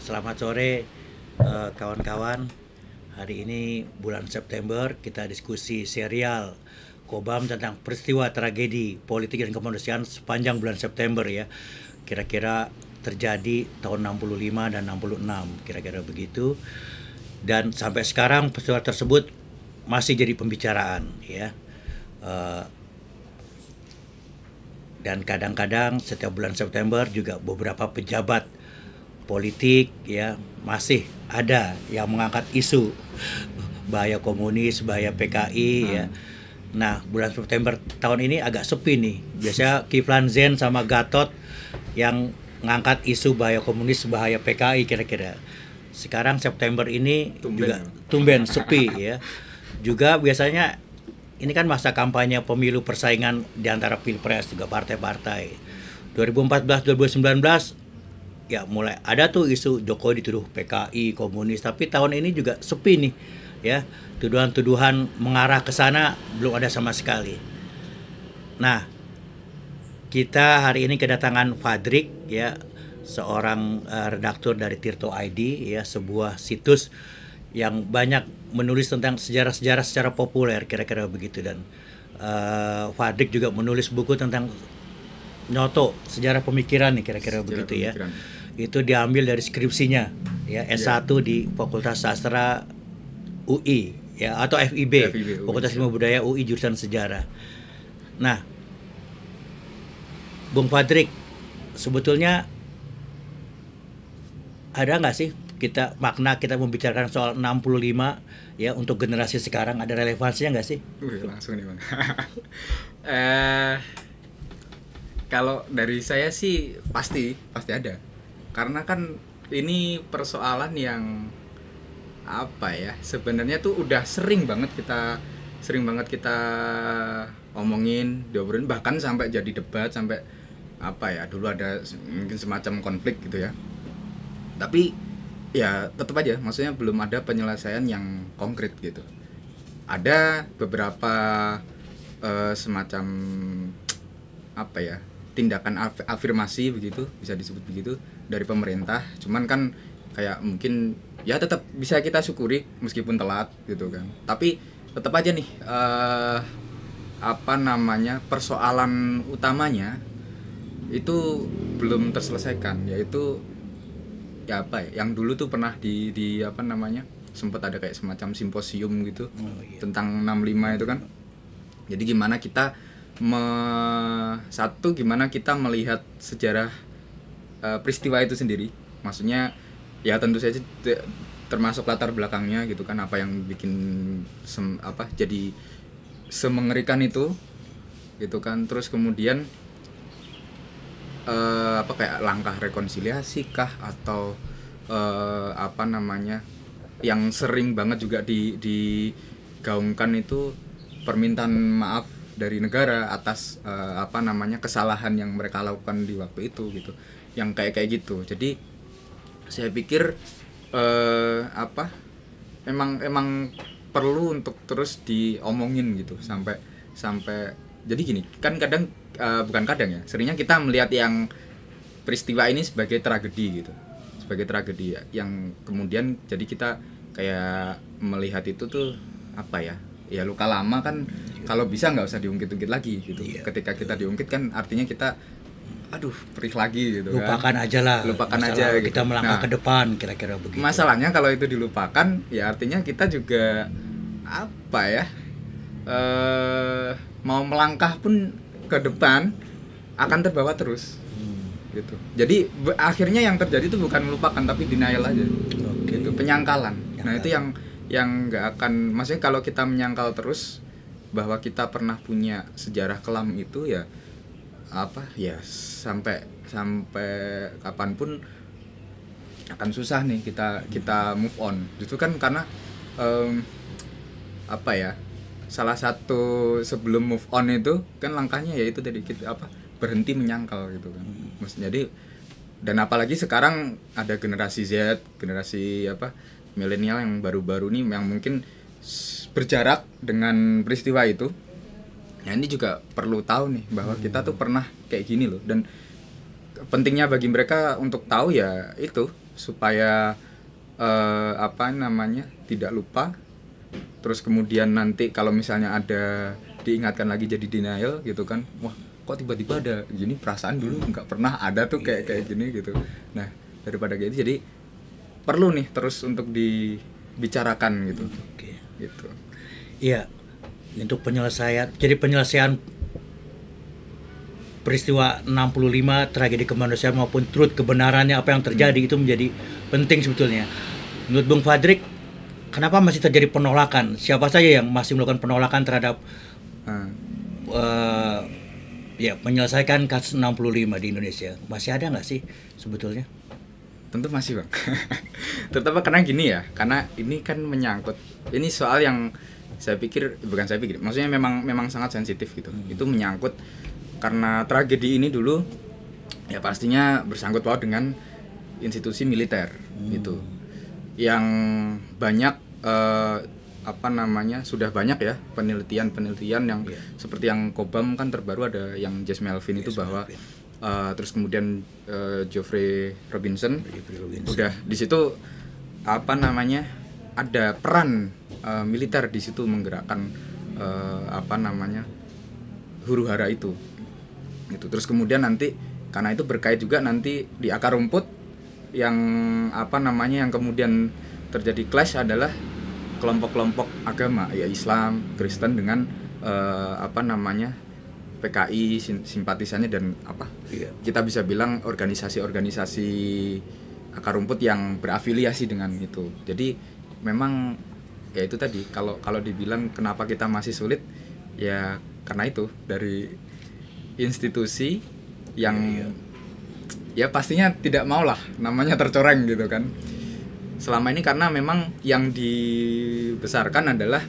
Selamat sore kawan-kawan. Hari ini bulan September kita diskusi serial Kobam tentang peristiwa tragedi politik dan kemanusiaan sepanjang bulan September ya. Kira-kira terjadi tahun 65 dan 66, kira-kira begitu. Dan sampai sekarang peristiwa tersebut masih jadi pembicaraan ya. Dan kadang-kadang setiap bulan September juga beberapa pejabat politik ya masih ada yang mengangkat isu bahaya komunis, bahaya PKI ya. Nah, bulan September tahun ini agak sepi nih. Biasanya Kiflan Zen sama Gatot yang ngangkat isu bahaya komunis, bahaya PKI kira-kira. Sekarang September ini juga tumben sepi ya. Juga biasanya ini kan masa kampanye pemilu persaingan di antara pilpres juga partai-partai. 2014 2019 ya mulai ada tuh isu Jokowi dituduh PKI, komunis, tapi tahun ini juga sepi nih ya. Tuduhan-tuduhan mengarah ke sana belum ada sama sekali. Nah, kita hari ini kedatangan Fadrik ya, seorang redaktur dari Tirto ID ya, sebuah situs yang banyak menulis tentang sejarah-sejarah secara populer kira-kira begitu. Dan Fadrik juga menulis buku tentang Nyoto, sejarah pemikiran nih kira-kira begitu ya. Itu diambil dari skripsinya ya, S1 di Fakultas Sastra UI ya, atau FIB, Fakultas Ilmu Budaya UI jurusan sejarah. Nah, Bung Fadrik, sebetulnya ada nggak sih makna kita membicarakan soal 65 ya untuk generasi sekarang, ada relevansinya nggak sih? Langsung nih Bang. Kalau dari saya sih pasti ada. Karena kan ini persoalan yang apa ya? Sebenarnya tuh udah sering banget kita omongin, diobrolin, bahkan sampai jadi debat, sampai apa ya? Dulu ada mungkin semacam konflik gitu ya. Tapi ya tetap aja, maksudnya belum ada penyelesaian yang konkret gitu. Ada beberapa semacam apa ya, tindakan afirmasi begitu, bisa disebut begitu, dari pemerintah. Cuman kan kayak mungkin ya tetap bisa kita syukuri meskipun telat gitu kan. Tapi tetap aja nih persoalan utamanya itu belum terselesaikan, yaitu ya yang dulu tuh pernah di sempat ada kayak semacam simposium gitu tentang 65 itu kan. Jadi gimana kita gimana kita melihat sejarah peristiwa itu sendiri, maksudnya ya tentu saja termasuk latar belakangnya gitu kan, apa yang bikin jadi semengerikan itu gitu kan. Terus kemudian kayak langkah rekonsiliasi kah, atau yang sering banget juga digaungkan itu permintaan maaf dari negara atas kesalahan yang mereka lakukan di waktu itu gitu, yang kayak gitu. Jadi saya pikir emang perlu untuk terus diomongin gitu sampai jadi gini kan, seringnya kita melihat yang peristiwa ini sebagai tragedi gitu, yang kemudian jadi kita kayak melihat itu tuh ya luka lama kan, kalau bisa nggak usah diungkit-ungkit lagi gitu. Ketika kita diungkit kan artinya kita perih lagi gitu. Lupakan kan. aja lah. Lupakan aja gitu. Kita melangkah ke depan kira-kira begitu. Masalahnya kalau itu dilupakan ya artinya kita juga mau melangkah pun ke depan akan terbawa terus. Gitu. Jadi akhirnya yang terjadi itu bukan melupakan tapi denial aja. Gitu, penyangkalan. Nah, itu yang nggak akan, maksudnya kalau kita menyangkal terus bahwa kita pernah punya sejarah kelam itu ya sampai kapanpun akan susah nih kita move on. Itu kan karena salah satu sebelum move on itu kan langkahnya yaitu tadi kita berhenti menyangkal gitu kan. Jadi dan apalagi sekarang ada generasi Z, generasi milenial yang baru-baru nih yang mungkin berjarak dengan peristiwa itu. Ya ini juga perlu tahu nih bahwa kita tuh pernah kayak gini loh, dan pentingnya bagi mereka untuk tahu ya itu supaya apa namanya tidak lupa. Terus kemudian nanti kalau misalnya ada diingatkan lagi jadi denial gitu kan, wah kok tiba-tiba ada gini, perasaan dulu nggak pernah ada tuh kayak gini gitu. Nah daripada kayak gitu, jadi perlu nih terus untuk dibicarakan gitu. Oke. Gitu. Iya, untuk penyelesaian peristiwa 65 tragedi kemanusiaan maupun truth kebenarannya apa yang terjadi itu menjadi penting sebetulnya. Menurut Bung Fadrik, kenapa masih terjadi penolakan? Siapa saja yang masih melakukan penolakan terhadap menyelesaikan kasus 65 di Indonesia? Masih ada nggak sih sebetulnya? Tentu masih, Bang. Terutama karena gini ya, karena ini kan menyangkut, ini soal yang maksudnya memang sangat sensitif gitu. Itu menyangkut karena tragedi ini dulu ya pastinya bersangkut paut dengan institusi militer gitu. Yang banyak sudah banyak ya penelitian yang seperti yang Cobham kan terbaru ada yang Jess Melvin itu bahwa terus kemudian Geoffrey Robinson udah di situ ada peran militer di situ menggerakkan huru-hara itu gitu. Terus kemudian nanti karena itu berkait juga nanti di akar rumput yang yang kemudian terjadi clash adalah kelompok-kelompok agama ya Islam, Kristen dengan PKI simpatisannya dan kita bisa bilang organisasi-organisasi akar rumput yang berafiliasi dengan itu. Jadi memang ya itu tadi kalau dibilang kenapa kita masih sulit ya karena itu dari institusi yang ya pastinya tidak mau lah namanya tercoreng gitu kan selama ini, karena memang yang dibesarkan adalah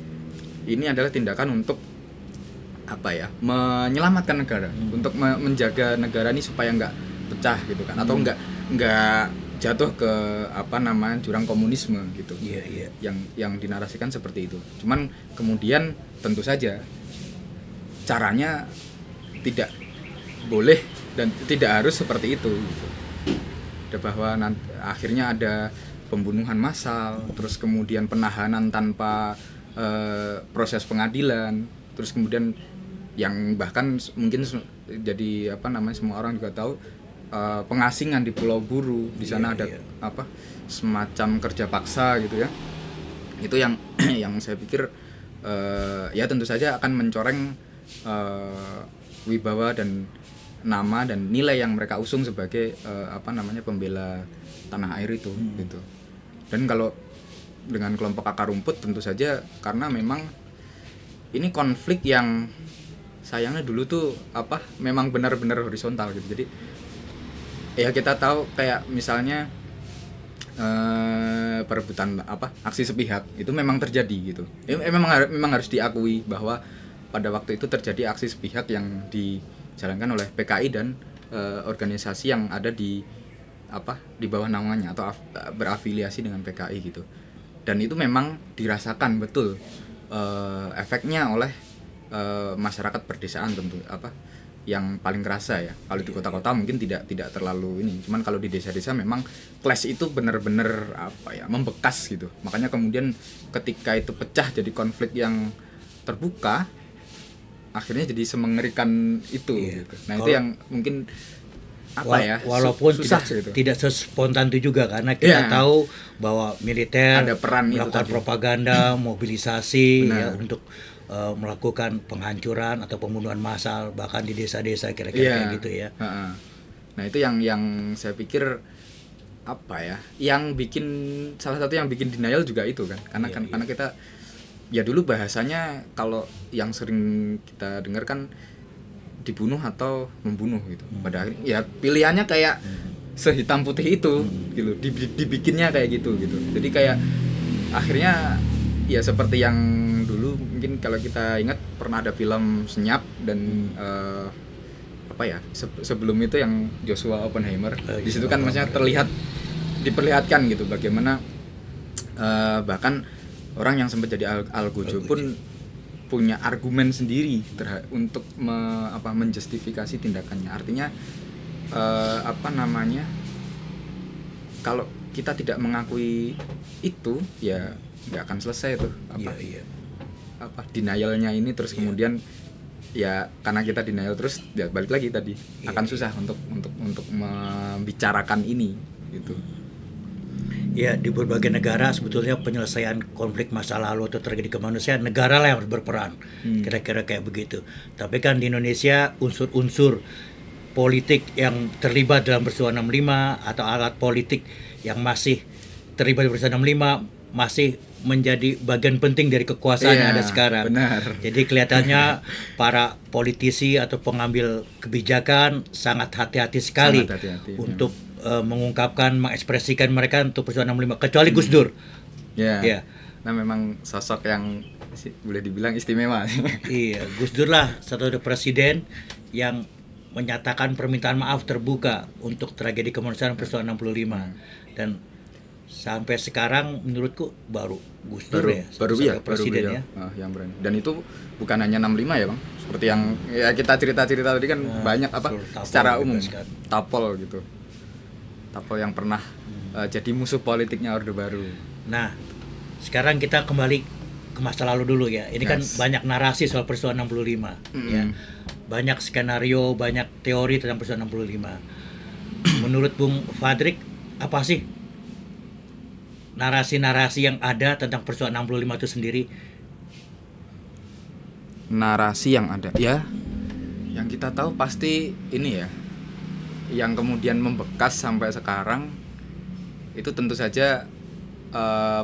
tindakan untuk menyelamatkan negara, untuk menjaga negara ini supaya nggak pecah gitu kan, atau nggak jatuh ke jurang komunisme gitu. Yang dinarasikan seperti itu. Cuman kemudian tentu saja caranya tidak boleh dan tidak harus seperti itu gitu. Bahwa akhirnya ada pembunuhan massal, terus kemudian penahanan tanpa proses pengadilan, terus kemudian yang bahkan mungkin jadi semua orang juga tahu pengasingan di Pulau Buru, di sana ada semacam kerja paksa gitu ya. Itu yang saya pikir ya tentu saja akan mencoreng wibawa dan nama dan nilai yang mereka usung sebagai pembela tanah air itu gitu. Dan kalau dengan kelompok akar rumput tentu saja karena memang ini konflik yang sayangnya dulu tuh memang benar-benar horizontal gitu. Jadi ya kita tahu kayak misalnya perebutan aksi sepihak itu memang terjadi gitu. Memang harus diakui bahwa pada waktu itu terjadi aksi sepihak yang dijalankan oleh PKI dan organisasi yang ada di bawah naungannya atau berafiliasi dengan PKI gitu. Dan itu memang dirasakan betul efeknya oleh masyarakat perdesaan tentu yang paling kerasa ya. Kalau di kota-kota mungkin tidak terlalu ini. Cuman kalau di desa-desa memang clash itu benar-benar membekas gitu. Makanya kemudian ketika itu pecah jadi konflik yang terbuka, akhirnya jadi semengerikan itu gitu. Nah, itu yang mungkin walaupun susah tidak sespontan itu juga karena kita tahu bahwa militer ada peran melakukan itu propaganda, mobilisasi untuk melakukan penghancuran atau pembunuhan massal bahkan di desa-desa kira-kira kayak gitu ya. Nah, itu yang saya pikir yang bikin salah satu yang bikin denial juga itu kan. Karena kita ya dulu bahasanya kalau yang sering kita dengar kan dibunuh atau membunuh gitu. Pada akhirnya ya pilihannya kayak sehitam putih itu gitu. Dibikinnya kayak gitu. Jadi kayak akhirnya ya seperti yang dulu mungkin kalau kita ingat pernah ada film Senyap dan sebelum itu yang Joshua Oppenheimer. Di situ kan maksudnya diperlihatkan gitu bagaimana bahkan orang yang sempat jadi algojo pun punya argumen sendiri untuk menjustifikasi tindakannya. Artinya kalau kita tidak mengakui itu, ya nggak akan selesai tuh apa denialnya ini terus kemudian ya karena kita denial terus ya balik lagi tadi akan susah untuk membicarakan ini gitu. Ya, di berbagai negara sebetulnya penyelesaian konflik masa lalu atau tragedi kemanusiaan negara lah yang harus berperan, kira-kira kayak begitu. Tapi kan di Indonesia unsur-unsur politik yang terlibat dalam peristiwa 65 atau alat politik yang masih terlibat di peristiwa 65 masih menjadi bagian penting dari kekuasaan yang ada sekarang. Benar. Jadi kelihatannya para politisi atau pengambil kebijakan sangat hati-hati sekali untuk mengungkapkan, mengekspresikan mereka untuk peristiwa 65, kecuali Gus Dur. Ya. Nah memang sosok yang boleh dibilang istimewa. Iya, Gus Dur lah satu presiden yang menyatakan permintaan maaf terbuka untuk tragedi kemanusiaan peristiwa 65 dan sampai sekarang menurutku baru Gus Dur baru presiden yang berani. Dan itu bukan hanya 65 ya Bang, seperti yang ya kita cerita-cerita tadi kan banyak secara umum Tapol gitu. Tapol yang pernah jadi musuh politiknya Orde Baru. Nah, sekarang kita kembali ke masa lalu dulu ya. Ini kan banyak narasi soal peristiwa 65 ya. Banyak skenario, banyak teori tentang peristiwa 65. Menurut Bung Fadrik, apa sih narasi-narasi yang ada tentang peristiwa 65 itu sendiri? Narasi yang ada ya, yang kita tahu pasti ini ya, yang kemudian membekas sampai sekarang itu tentu saja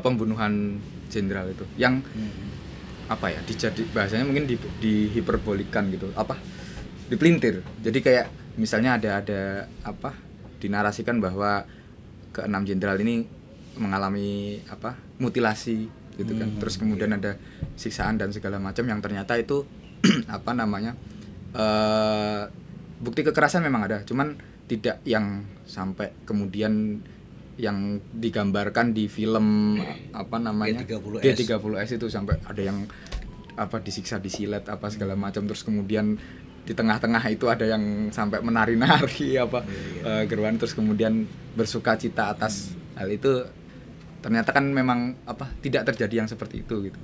pembunuhan jenderal itu yang apa ya, bahasanya mungkin dihiperbolikan gitu, dipelintir. Jadi kayak misalnya ada dinarasikan bahwa ke-6 jenderal ini mengalami mutilasi gitu kan. Terus kemudian ada siksaan dan segala macam yang ternyata itu bukti kekerasan memang ada, cuman tidak yang sampai kemudian yang digambarkan di film G30S itu sampai ada yang disiksa, disilet segala macam. Terus kemudian di tengah-tengah itu ada yang sampai menari-nari geruan, terus kemudian bersukacita atas hal itu. Ternyata kan memang tidak terjadi yang seperti itu gitu,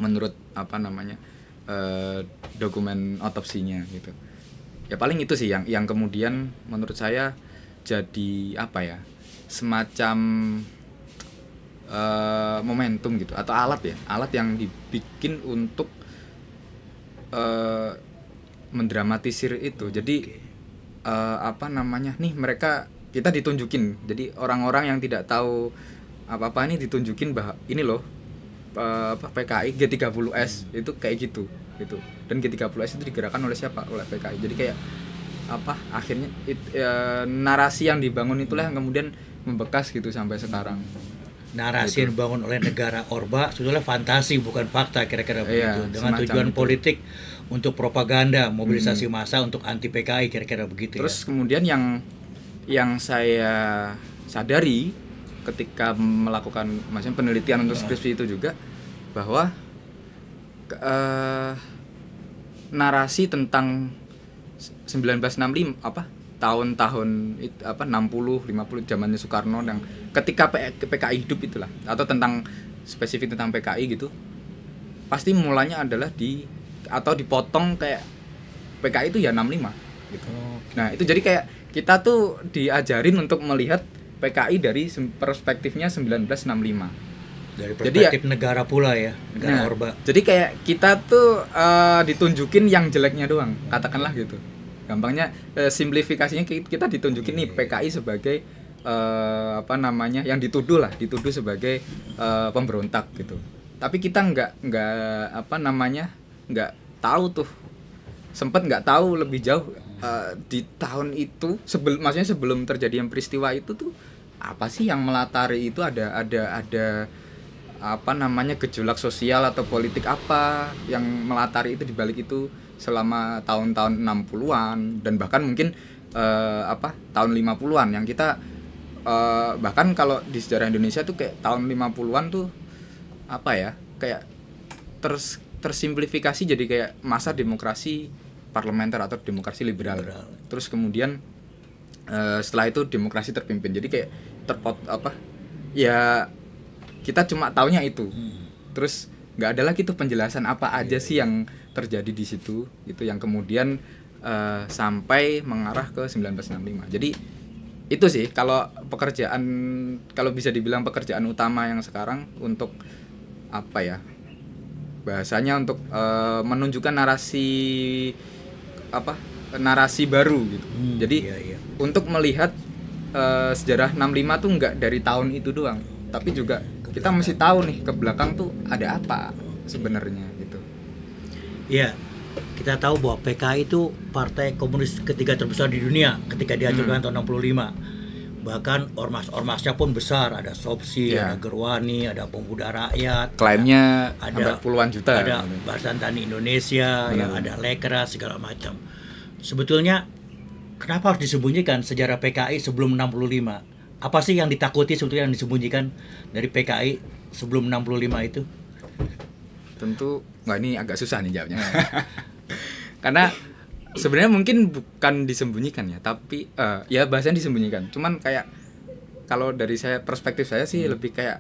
menurut dokumen otopsinya gitu. Ya paling itu sih yang kemudian menurut saya jadi semacam momentum gitu, atau alat yang dibikin untuk mendramatisir itu. Jadi nih mereka, kita ditunjukin, jadi orang-orang yang tidak tahu apa-apa ini ditunjukin bahwa ini loh PKI G30S itu kayak gitu. Dan G30S itu digerakkan oleh siapa? Oleh PKI. Jadi kayak akhirnya narasi yang dibangun itulah yang kemudian membekas gitu sampai sekarang. Narasi yang dibangun oleh negara Orba sebetulnya fantasi, bukan fakta, kira-kira begitu, dengan tujuan politik untuk propaganda, mobilisasi massa untuk anti PKI, kira-kira begitu. Terus kemudian yang saya sadari ketika melakukan penelitian untuk skripsi itu juga, bahwa narasi tentang 1965 tahun-tahun 60 50 zamannya Soekarno, yang ketika PKI hidup itulah, atau tentang spesifik tentang PKI gitu, pasti mulanya adalah dipotong kayak PKI itu ya 65 gitu. Nah, itu jadi kayak kita tuh diajarin untuk melihat PKI dari perspektifnya 1965. Dari perspektif negara pula ya, negara Orba. Jadi kayak kita tuh ditunjukin yang jeleknya doang, katakanlah gitu. Gampangnya simplifikasinya kita ditunjukin nih PKI sebagai yang dituduh sebagai pemberontak gitu. Tapi kita nggak tahu tuh, sempat nggak tahu lebih jauh di tahun itu, sebelum terjadi peristiwa itu tuh apa sih yang melatari itu, ada gejolak sosial atau politik apa yang melatari itu, dibalik itu selama tahun-tahun 60-an dan bahkan mungkin tahun 50-an yang kita bahkan kalau di sejarah Indonesia tuh kayak tahun 50-an tuh kayak tersimplifikasi jadi kayak masa demokrasi parlementer atau demokrasi liberal. Terus kemudian setelah itu demokrasi terpimpin. Jadi kayak ya kita cuma taunya itu. Terus nggak ada lagi tuh penjelasan apa aja sih yang terjadi di situ gitu, yang kemudian sampai mengarah ke 1965. Jadi itu sih kalau bisa dibilang pekerjaan utama yang sekarang untuk apa ya, bahasanya untuk menunjukkan narasi baru gitu. Jadi untuk melihat sejarah 65 tuh nggak dari tahun itu doang, tapi juga kita mesti tahu nih ke belakang tuh ada apa sebenarnya gitu. Iya, kita tahu bahwa PKI itu partai komunis ketiga terbesar di dunia ketika diajukan tahun 65. Bahkan ormas-ormasnya pun besar, ada Sopsi, ada Gerwani, ada Pemuda Rakyat. Klaimnya ada puluhan juta. Ada Barisan Tani Indonesia, ada Lekra, segala macam. Sebetulnya kenapa harus disembunyikan sejarah PKI sebelum 65? Apa sih yang ditakuti sebetulnya yang disembunyikan dari PKI sebelum 65 itu? Tentu, ini agak susah nih jawabnya. Karena sebenarnya mungkin bukan disembunyikan ya, tapi ya bahasanya disembunyikan. Cuman kayak kalau dari perspektif saya sih lebih kayak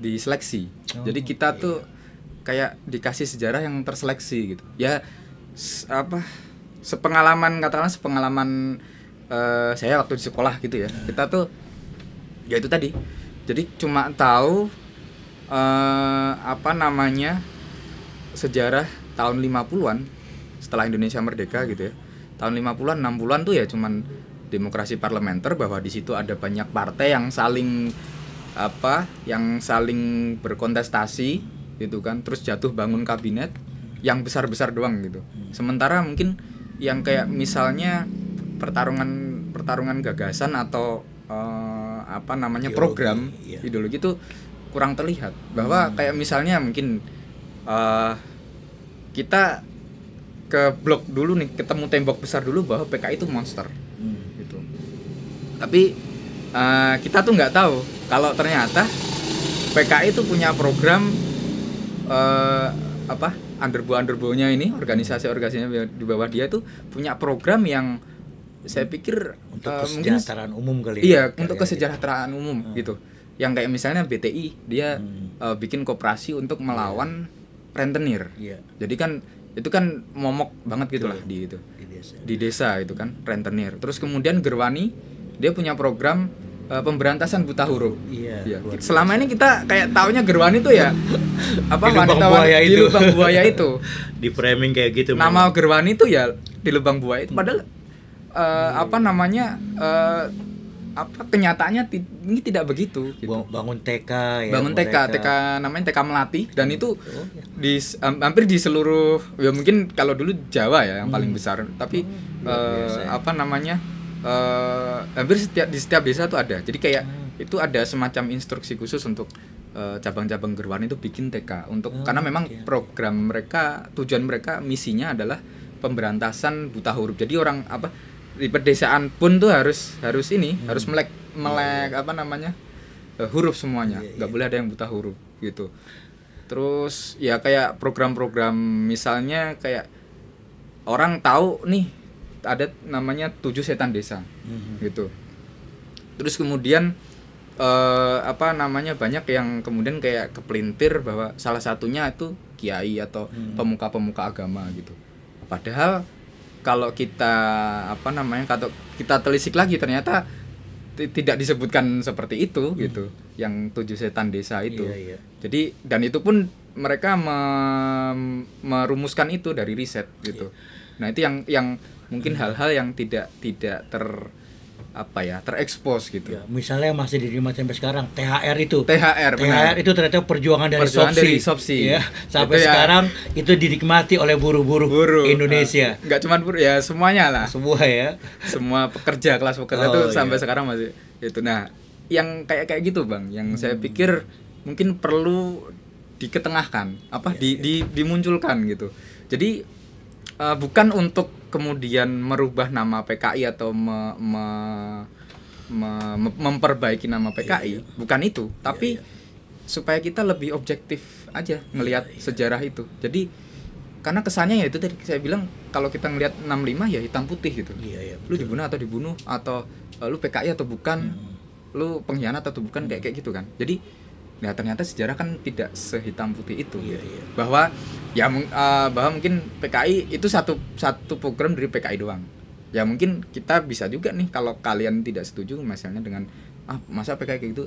diseleksi. Jadi kita tuh kayak dikasih sejarah yang terseleksi gitu. Ya sepengalaman saya waktu di sekolah gitu ya. Kita tuh ya itu tadi. Jadi cuma tahu sejarah tahun 50-an setelah Indonesia merdeka gitu ya. Tahun 50-an, 60-an tuh ya cuman demokrasi parlementer, bahwa di situ ada banyak partai yang saling berkontestasi gitu kan, terus jatuh bangun kabinet yang besar-besar doang gitu. Sementara mungkin yang kayak misalnya pertarungan gagasan atau program ideologi itu kurang terlihat. Bahwa kayak misalnya mungkin kita ke blok dulu nih, ketemu tembok besar dulu bahwa PKI itu monster gitu. Tapi kita tuh nggak tahu kalau ternyata PKI itu punya program underbow-nya ini, organisasi-organisasinya di bawah dia itu punya program yang saya pikir untuk kesejahteraan umum kali ya. Iya, untuk kesejahteraan umum gitu. Yang kayak misalnya BTI, dia bikin koperasi untuk melawan rentenir. Jadi kan itu kan momok banget gitu lah di desa itu kan rentenir. Terus kemudian Gerwani, dia punya program pemberantasan buta huruf. Selama ini kita kayak taunya Gerwani tuh ya wanita di lubang buaya itu. Di framing kayak gitu. Nama Gerwani tuh ya di lubang buaya itu, padahal kenyataannya ini tidak begitu gitu. Bangun TK ya. Bangun TK namanya TK Melati, dan itu hampir di seluruh, ya mungkin kalau dulu Jawa ya yang paling besar, tapi hampir di setiap desa tuh ada. Jadi kayak itu ada semacam instruksi khusus untuk cabang-cabang Gerwani itu bikin TK untuk karena memang program mereka, tujuan mereka, misinya adalah pemberantasan buta huruf. Jadi orang di pedesaan pun tuh harus melek huruf semuanya, nggak boleh ada yang buta huruf gitu. Terus ya kayak program-program misalnya kayak orang tahu nih ada namanya 7 setan desa gitu. Terus kemudian banyak yang kemudian kayak kepelintir bahwa salah satunya itu kiai atau pemuka-pemuka agama gitu. Padahal kalau kita telisik lagi ternyata tidak disebutkan seperti itu gitu, yang 7 setan desa itu. Jadi dan itu pun mereka merumuskan itu dari riset gitu. Nah itu yang mungkin hal-hal yang tidak terekspos gitu. Misalnya yang masih diterima sampai sekarang THR itu itu ternyata perjuangan dari Sopsi. Ya, sampai itu sekarang itu dinikmati oleh buruh Indonesia. Nggak cuma buruh ya, semuanya lah. Semua kelas pekerja itu sampai sekarang masih itu. Nah, yang kayak gitu Bang, yang saya pikir mungkin perlu diketengahkan, dimunculkan gitu. Jadi bukan untuk kemudian merubah nama PKI atau memperbaiki nama PKI, bukan itu, tapi supaya kita lebih objektif aja ngelihat sejarah itu. Jadi karena kesannya ya itu tadi saya bilang, kalau kita ngelihat 65 ya hitam putih gitu. Lu dibunuh atau lu PKI atau bukan. lu pengkhianat atau bukan, kayak gitu kan. Jadi nah ternyata sejarah kan tidak sehitam putih itu. Bahwa bahwa mungkin PKI itu satu program dari PKI doang. Ya mungkin kita bisa juga nih, kalau kalian tidak setuju misalnya dengan masa PKI kayak gitu,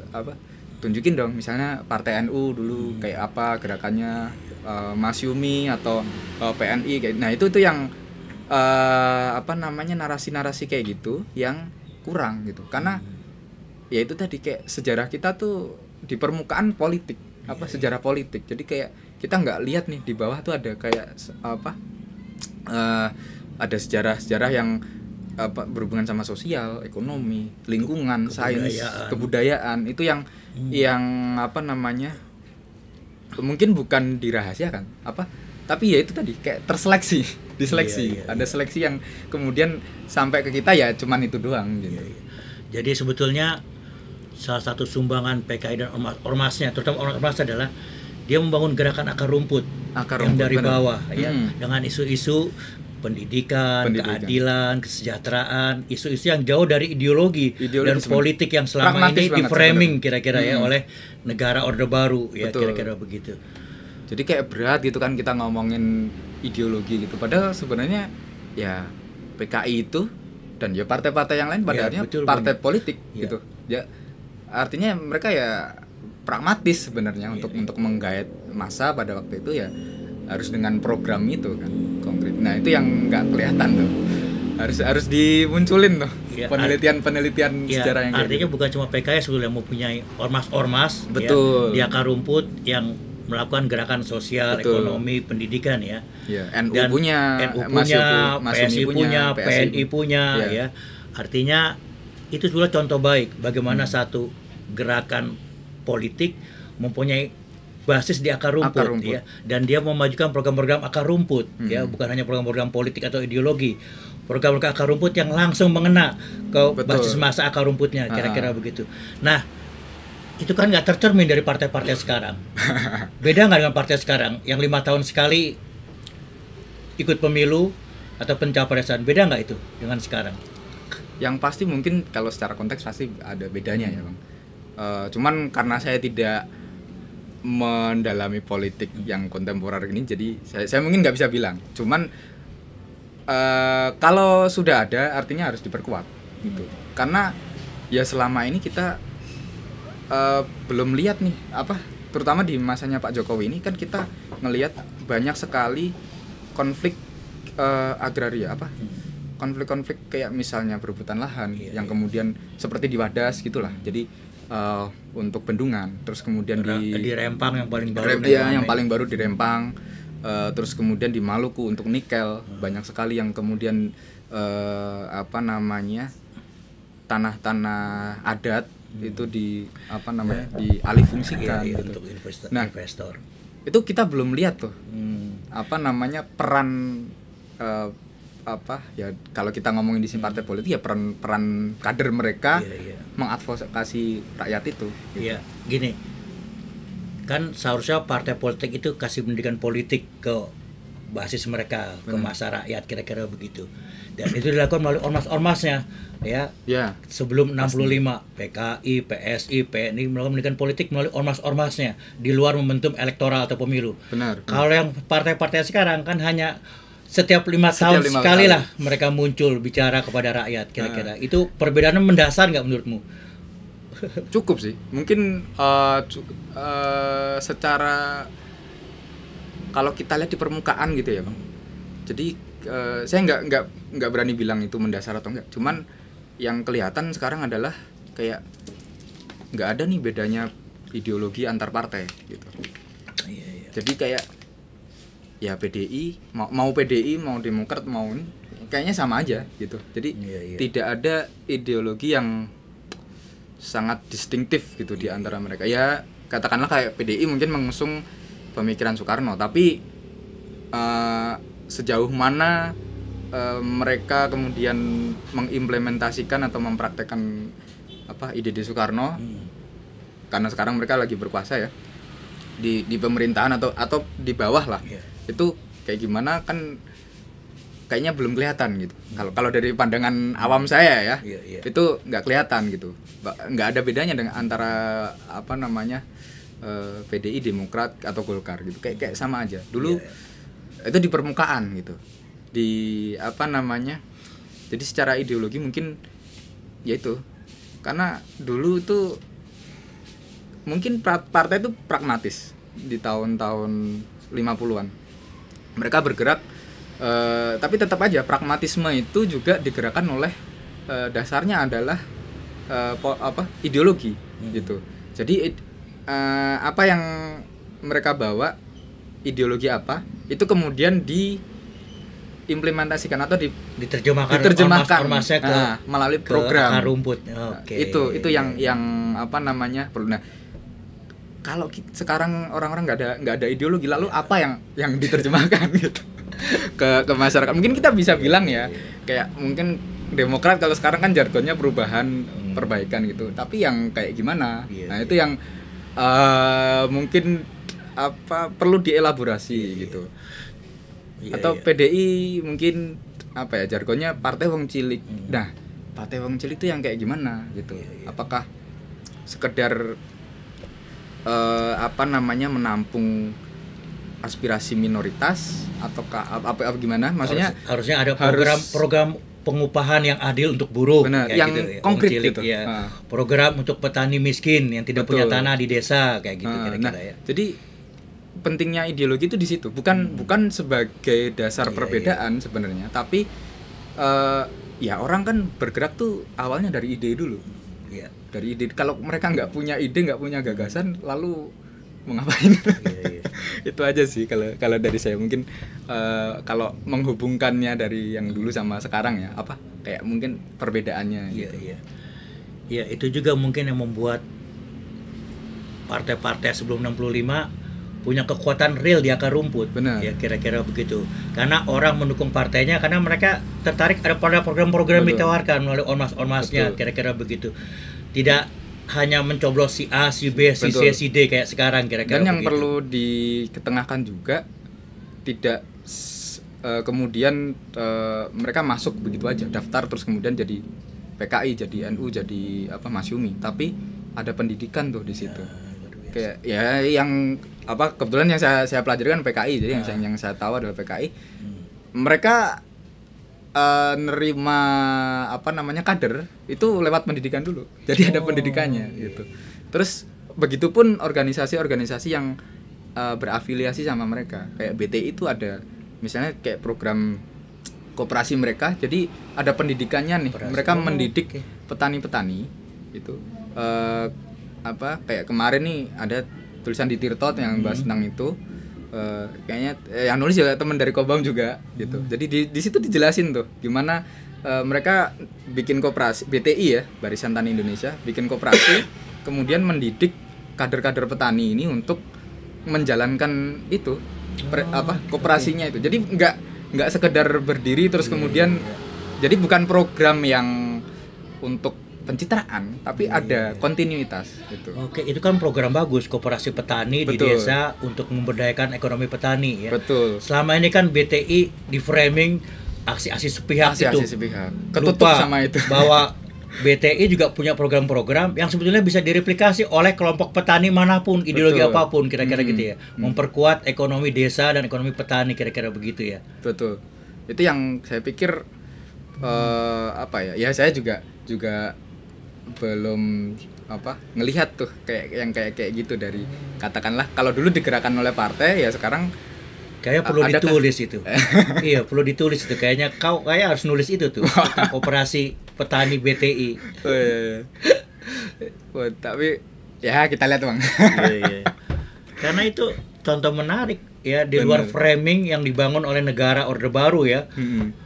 tunjukin dong misalnya Partai NU dulu kayak apa gerakannya, Masyumi atau PNI kayak. Nah itu yang narasi-narasi kayak gitu yang kurang gitu. Karena ya itu tadi, kayak sejarah kita tuh di permukaan politik, sejarah politik. Jadi kayak kita nggak lihat nih di bawah tuh ada kayak ada sejarah-sejarah yang berhubungan sama sosial, ekonomi, lingkungan, sains, kebudayaan. Itu yang mungkin bukan dirahasiakan tapi ya itu tadi kayak diseleksi. Ada seleksi yang kemudian sampai ke kita ya cuman itu doang gitu. Jadi sebetulnya salah satu sumbangan PKI dan ormasnya, terutama ormas adalah dia membangun gerakan akar rumput yang dari bawah dengan isu-isu pendidikan, keadilan, kesejahteraan, isu-isu yang jauh dari ideologi dan politik yang selama ini di framing kira-kira ya oleh negara Orde Baru ya. Betul. Kira-kira begitu. Jadi kayak berat gitu kan kita ngomongin ideologi gitu, padahal sebenarnya ya PKI itu dan ya partai-partai yang lain padahalnya partai politik gitu. Ya artinya mereka ya pragmatis sebenarnya untuk menggait massa pada waktu itu, ya harus dengan program itu kan konkret. Nah itu yang nggak kelihatan tuh, harus dimunculin tuh penelitian sejarah yang artinya bukan cuma PKI sebetulnya mempunyai ormas-ormas di akar rumput yang melakukan gerakan sosial, ekonomi, pendidikan ya. NU punya, PSI punya, PNI punya ya. Artinya itu sebenarnya contoh baik bagaimana satu gerakan politik mempunyai basis di akar rumput. Ya, dan dia memajukan program-program akar rumput ya, bukan hanya program-program politik atau ideologi. Program-program akar rumput yang langsung mengena ke basis massa akar rumputnya, kira-kira begitu. Nah, itu kan nggak tercermin dari partai-partai sekarang. Beda nggak dengan partai sekarang yang 5 tahun sekali ikut pemilu atau pencapresan? Beda nggak itu dengan sekarang? Yang pasti mungkin kalau secara konteks pasti ada bedanya ya Bang. Cuman karena saya tidak mendalami politik yang kontemporer ini, jadi saya mungkin nggak bisa bilang. Cuman kalau sudah ada artinya harus diperkuat gitu. Karena ya selama ini kita belum lihat nih terutama di masanya Pak Jokowi ini kan kita ngelihat banyak sekali konflik agraria konflik-konflik kayak misalnya perebutan lahan yang kemudian seperti di Wadas gitulah. Jadi untuk bendungan, terus kemudian di Rempang yang paling baru yang paling baru di Rempang, terus kemudian di Maluku untuk nikel banyak sekali yang kemudian tanah-tanah adat itu dialihfungsikan gitu. Untuk investor. Itu kita belum lihat tuh peran kalau kita ngomongin di sini partai politik ya peran kader mereka mengadvokasi rakyat itu. Iya, gini. Kan seharusnya partai politik itu kasih pendidikan politik ke basis mereka, ke masa rakyat, kira-kira begitu. Dan itu dilakukan melalui ormas-ormasnya ya. Sebelum 65 PKI, PSI, PNI melakukan pendidikan politik melalui ormas-ormasnya di luar momentum elektoral atau pemilu. Benar. Kalau yang partai-partai sekarang kan hanya setiap 5 tahun sekali lah mereka muncul bicara kepada rakyat, kira-kira. Itu perbedaannya mendasar nggak menurutmu? Cukup sih. Mungkin secara kalau kita lihat di permukaan gitu ya Bang. Jadi saya nggak berani bilang itu mendasar atau enggak. Cuman yang kelihatan sekarang adalah kayak nggak ada nih bedanya ideologi antar partai gitu. Jadi kayak ya PDI mau PDI mau Demokrat mau ini kayaknya sama aja gitu. Jadi tidak ada ideologi yang sangat distintif gitu di antara mereka. Ya katakanlah kayak PDI mungkin mengusung pemikiran Soekarno, tapi sejauh mana mereka kemudian mengimplementasikan atau mempraktekkan ide Soekarno, karena sekarang mereka lagi berkuasa ya di pemerintahan atau di bawah lah. Itu kayak gimana kan kayaknya belum kelihatan gitu. Kalau dari pandangan awam saya ya, itu nggak kelihatan gitu. Nggak ada bedanya dengan antara apa namanya PDI, Demokrat atau Golkar gitu. Kayak sama aja. Dulu itu di permukaan gitu. Di apa namanya? Jadi secara ideologi mungkin ya itu. Karena dulu itu mungkin partai itu pragmatis di tahun-tahun 50-an. Mereka bergerak tapi tetap aja pragmatisme itu juga digerakkan oleh dasarnya adalah ideologi gitu. Jadi apa yang mereka bawa, ideologi apa, itu kemudian diimplementasikan atau diterjemahkan ormasnya ke melalui program akar rumput. Itu yang apa namanya perlu. Nah, kalau sekarang orang-orang nggak ada ideologi, lalu apa yang diterjemahkan gitu ke masyarakat? Mungkin kita bisa bilang ya, kayak mungkin Demokrat kalau sekarang kan jargonnya perubahan, perbaikan gitu. Tapi yang kayak gimana? Nah, itu yang mungkin apa perlu dielaborasi gitu. Atau PDI mungkin apa ya jargonnya partai wong cilik. Nah, partai wong cilik itu yang kayak gimana gitu? Apakah sekedar apa namanya menampung aspirasi minoritas ataukah apa gimana? Maksudnya harusnya ada program pengupahan yang adil untuk buruh, benar, yang gitu, konkret cilik, gitu. Ya. Program untuk petani miskin yang tidak punya tanah di desa kayak gitu kira-kira ya. Jadi pentingnya ideologi itu di situ, bukan sebagai dasar perbedaan sebenarnya, tapi ya orang kan bergerak tuh awalnya dari ide dulu. Dari ide. Kalau mereka nggak punya ide, nggak punya gagasan, lalu mau ngapain? Itu aja sih kalau dari saya. Mungkin kalau menghubungkannya dari yang dulu sama sekarang ya, apa kayak mungkin perbedaannya. Ya itu juga mungkin yang membuat partai-partai sebelum 65 punya kekuatan real di akar rumput. Benar. Ya kira-kira begitu. Karena orang mendukung partainya karena mereka tertarik ada pada program-program ditawarkan melalui ormas-ormasnya. Kira-kira begitu. Tidak hanya mencoblos si A, si B, si C, si D kayak sekarang kira-kira. Dan yang perlu diketengahkan juga tidak kemudian mereka masuk begitu aja daftar terus kemudian jadi PKI, jadi NU, jadi apa Masyumi, tapi ada pendidikan tuh di situ. Kayak ya yang apa kebetulan yang saya pelajari kan PKI, jadi yang saya tahu adalah PKI. Mereka nerima apa namanya kader itu lewat pendidikan dulu. Jadi ada pendidikannya gitu. Terus begitupun organisasi-organisasi yang berafiliasi sama mereka. Kayak BTI itu ada misalnya kayak program koperasi mereka. Jadi ada pendidikannya nih. Mereka mendidik petani-petani itu apa kayak kemarin nih ada tulisan di Tirtot yang bahas tentang itu. Kayaknya yang nulis juga teman dari Kobam juga gitu. Jadi di situ dijelasin tuh gimana mereka bikin koperasi BTI ya, Barisan Tani Indonesia, bikin koperasi kemudian mendidik kader-kader petani ini untuk menjalankan itu koperasinya itu. Jadi nggak sekedar berdiri terus kemudian jadi bukan program yang untuk pencitraan, tapi ada kontinuitas gitu. Oke, itu kan program bagus, koperasi petani di desa untuk memberdayakan ekonomi petani ya. Betul. Selama ini kan BTI di framing aksi-aksi sepihak itu. Ketutup sama itu. Bahwa BTI juga punya program-program yang sebetulnya bisa direplikasi oleh kelompok petani manapun, ideologi apapun kira-kira gitu ya. Memperkuat ekonomi desa dan ekonomi petani kira-kira begitu ya. Betul. Itu yang saya pikir apa ya? Ya saya juga belum ngelihat tuh kayak gitu dari katakanlah kalau dulu digerakkan oleh partai ya sekarang kayak perlu ditulis itu. Iya, perlu ditulis itu. Kayaknya kayak harus nulis itu tuh. Koperasi petani BTI. Tapi ya kita lihat Bang. Karena itu contoh menarik ya di luar framing yang dibangun oleh negara Orde Baru ya.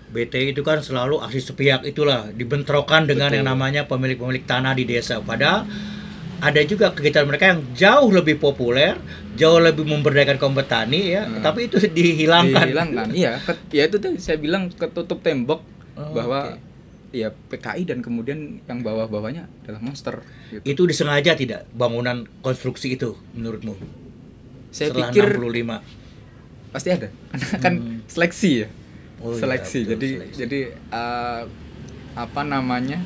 BTI itu kan selalu aksi sepihak itulah dibentrokan dengan yang namanya pemilik-pemilik tanah di desa. Padahal ada juga kegiatan mereka yang jauh lebih populer, jauh lebih memberdayakan kaum petani ya, tapi itu dihilangkan. Iya, ya itu tuh saya bilang ketutup tembok bahwa ya PKI dan kemudian yang bawah-bawahnya adalah monster gitu. Itu disengaja tidak bangunan konstruksi itu menurutmu? Saya setelah pikir 65 pasti ada. Kan seleksi ya. Oh, iya, seleksi. betul, Jadi seleksi. jadi apa namanya?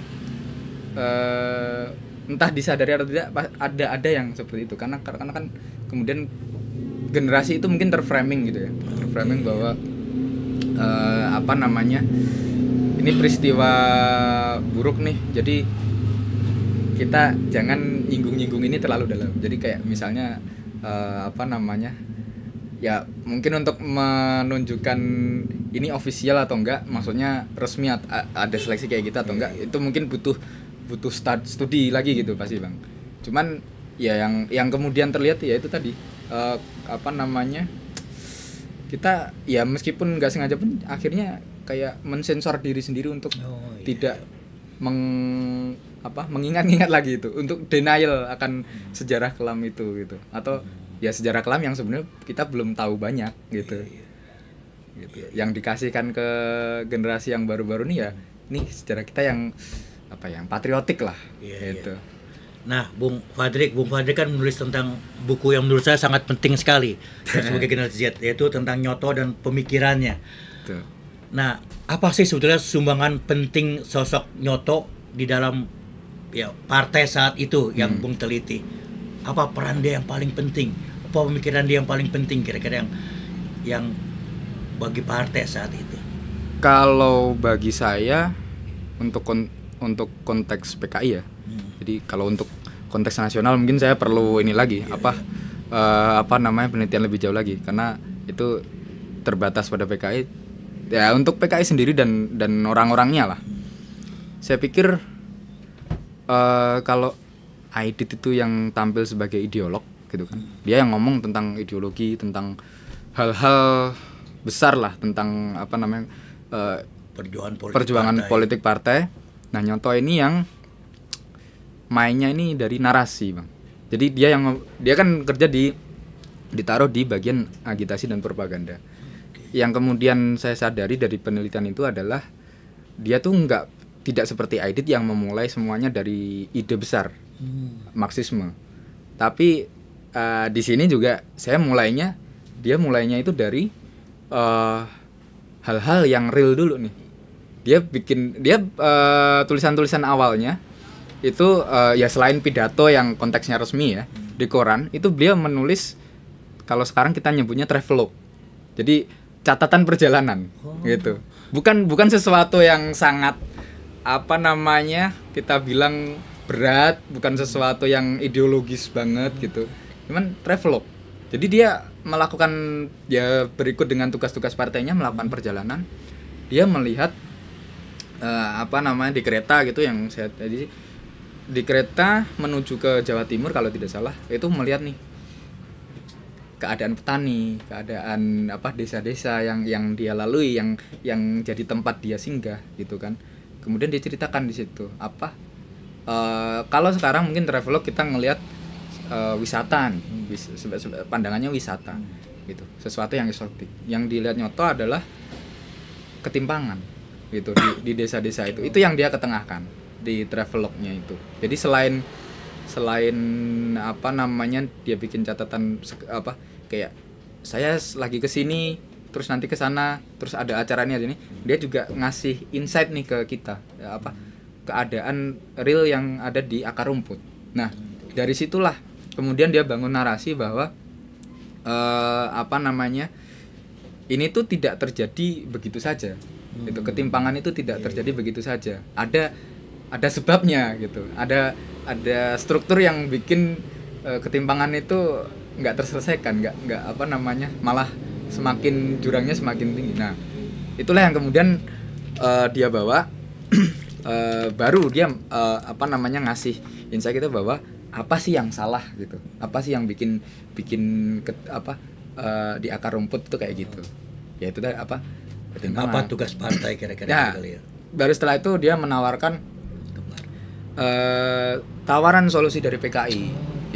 Entah disadari atau tidak ada yang seperti itu karena kan kemudian generasi itu mungkin terframing gitu ya. Terframing bahwa apa namanya? Ini peristiwa buruk nih. Jadi kita jangan nyinggung-nyinggung ini terlalu dalam. Jadi kayak misalnya apa namanya? Ya mungkin untuk menunjukkan ini official atau enggak, maksudnya resmi ada seleksi kayak gitu atau enggak, itu mungkin butuh studi lagi gitu pasti Bang. Cuman ya yang kemudian terlihat ya itu tadi apa namanya, kita ya meskipun nggak sengaja pun akhirnya kayak mensensor diri sendiri untuk tidak mengingat-ingat lagi itu, untuk denial akan sejarah kelam itu gitu, atau ya sejarah kelam yang sebenarnya kita belum tahu banyak gitu. Gitu. Yang dikasihkan ke generasi yang baru-baru nih ya, nih sejarah kita yang apa ya, yang patriotik lah gitu. Nah, Bung Fadrik kan menulis tentang buku yang menurut saya sangat penting sekali sebagai generasi Z, yaitu tentang Nyoto dan pemikirannya. Tuh. Nah, apa sih sebetulnya sumbangan penting sosok Nyoto di dalam ya partai saat itu yang Bung teliti? Apa peran dia yang paling penting? Apa pemikiran dia yang paling penting kira-kira yang bagi partai saat itu? Kalau bagi saya untuk konteks PKI ya. Jadi kalau untuk konteks nasional mungkin saya perlu ini lagi apa namanya, penelitian lebih jauh lagi karena itu terbatas pada PKI. Ya untuk PKI sendiri dan orang-orangnya lah. Saya pikir kalau Aidit itu yang tampil sebagai ideolog gitu kan. Dia yang ngomong tentang ideologi, tentang hal-hal besar lah, tentang apa namanya perjuangan politik partai. Nah, Nyoto ini yang mainnya ini dari narasi, Bang. Jadi dia kan kerja ditaruh di bagian agitasi dan propaganda. Yang kemudian saya sadari dari penelitian itu adalah dia tuh tidak seperti Aidit yang memulai semuanya dari ide besar Marxisme. Tapi di sini juga dia mulainya itu dari hal-hal yang real dulu nih. Dia tulisan-tulisan awalnya itu ya selain pidato yang konteksnya resmi ya di koran, itu beliau menulis kalau sekarang kita nyebutnya travelogue. Jadi catatan perjalanan gitu. Bukan sesuatu yang sangat apa namanya kita bilang berat, bukan sesuatu yang ideologis banget gitu. Cuman travelogue. Jadi dia melakukan ya berikut dengan tugas-tugas partainya, melakukan perjalanan. Dia melihat apa namanya di kereta gitu, yang saya tadi di kereta menuju ke Jawa Timur kalau tidak salah, itu melihat nih keadaan petani, keadaan apa desa-desa yang dia lalui, yang jadi tempat dia singgah gitu kan. Kemudian dia ceritakan di situ apa kalau sekarang mungkin travelogue kita ngelihat wisata nih, pandangannya wisata gitu, sesuatu yang eksotik. Yang dilihat Nyoto adalah ketimpangan gitu di desa-desa itu yang dia ketengahkan di travelogue-nya itu. Jadi selain apa namanya dia bikin catatan apa kayak saya lagi ke sini terus nanti ke sana terus ada acaranya sini, dia juga ngasih insight nih ke kita apa keadaan real yang ada di akar rumput. Nah, dari situlah kemudian dia bangun narasi bahwa apa namanya ini tuh tidak terjadi begitu saja. Itu ketimpangan itu tidak terjadi begitu saja. Ada sebabnya gitu. Ada struktur yang bikin ketimpangan itu nggak terselesaikan, nggak apa namanya, malah semakin jurangnya semakin tinggi. Nah, itulah yang kemudian dia bawa baru dia apa namanya ngasih insight kita bahwa apa sih yang salah gitu, apa sih yang bikin di akar rumput itu kayak gitu. Ya itu tadi apa tugas partai kira-kira ya, kali ya. Baru setelah itu dia menawarkan tawaran solusi dari PKI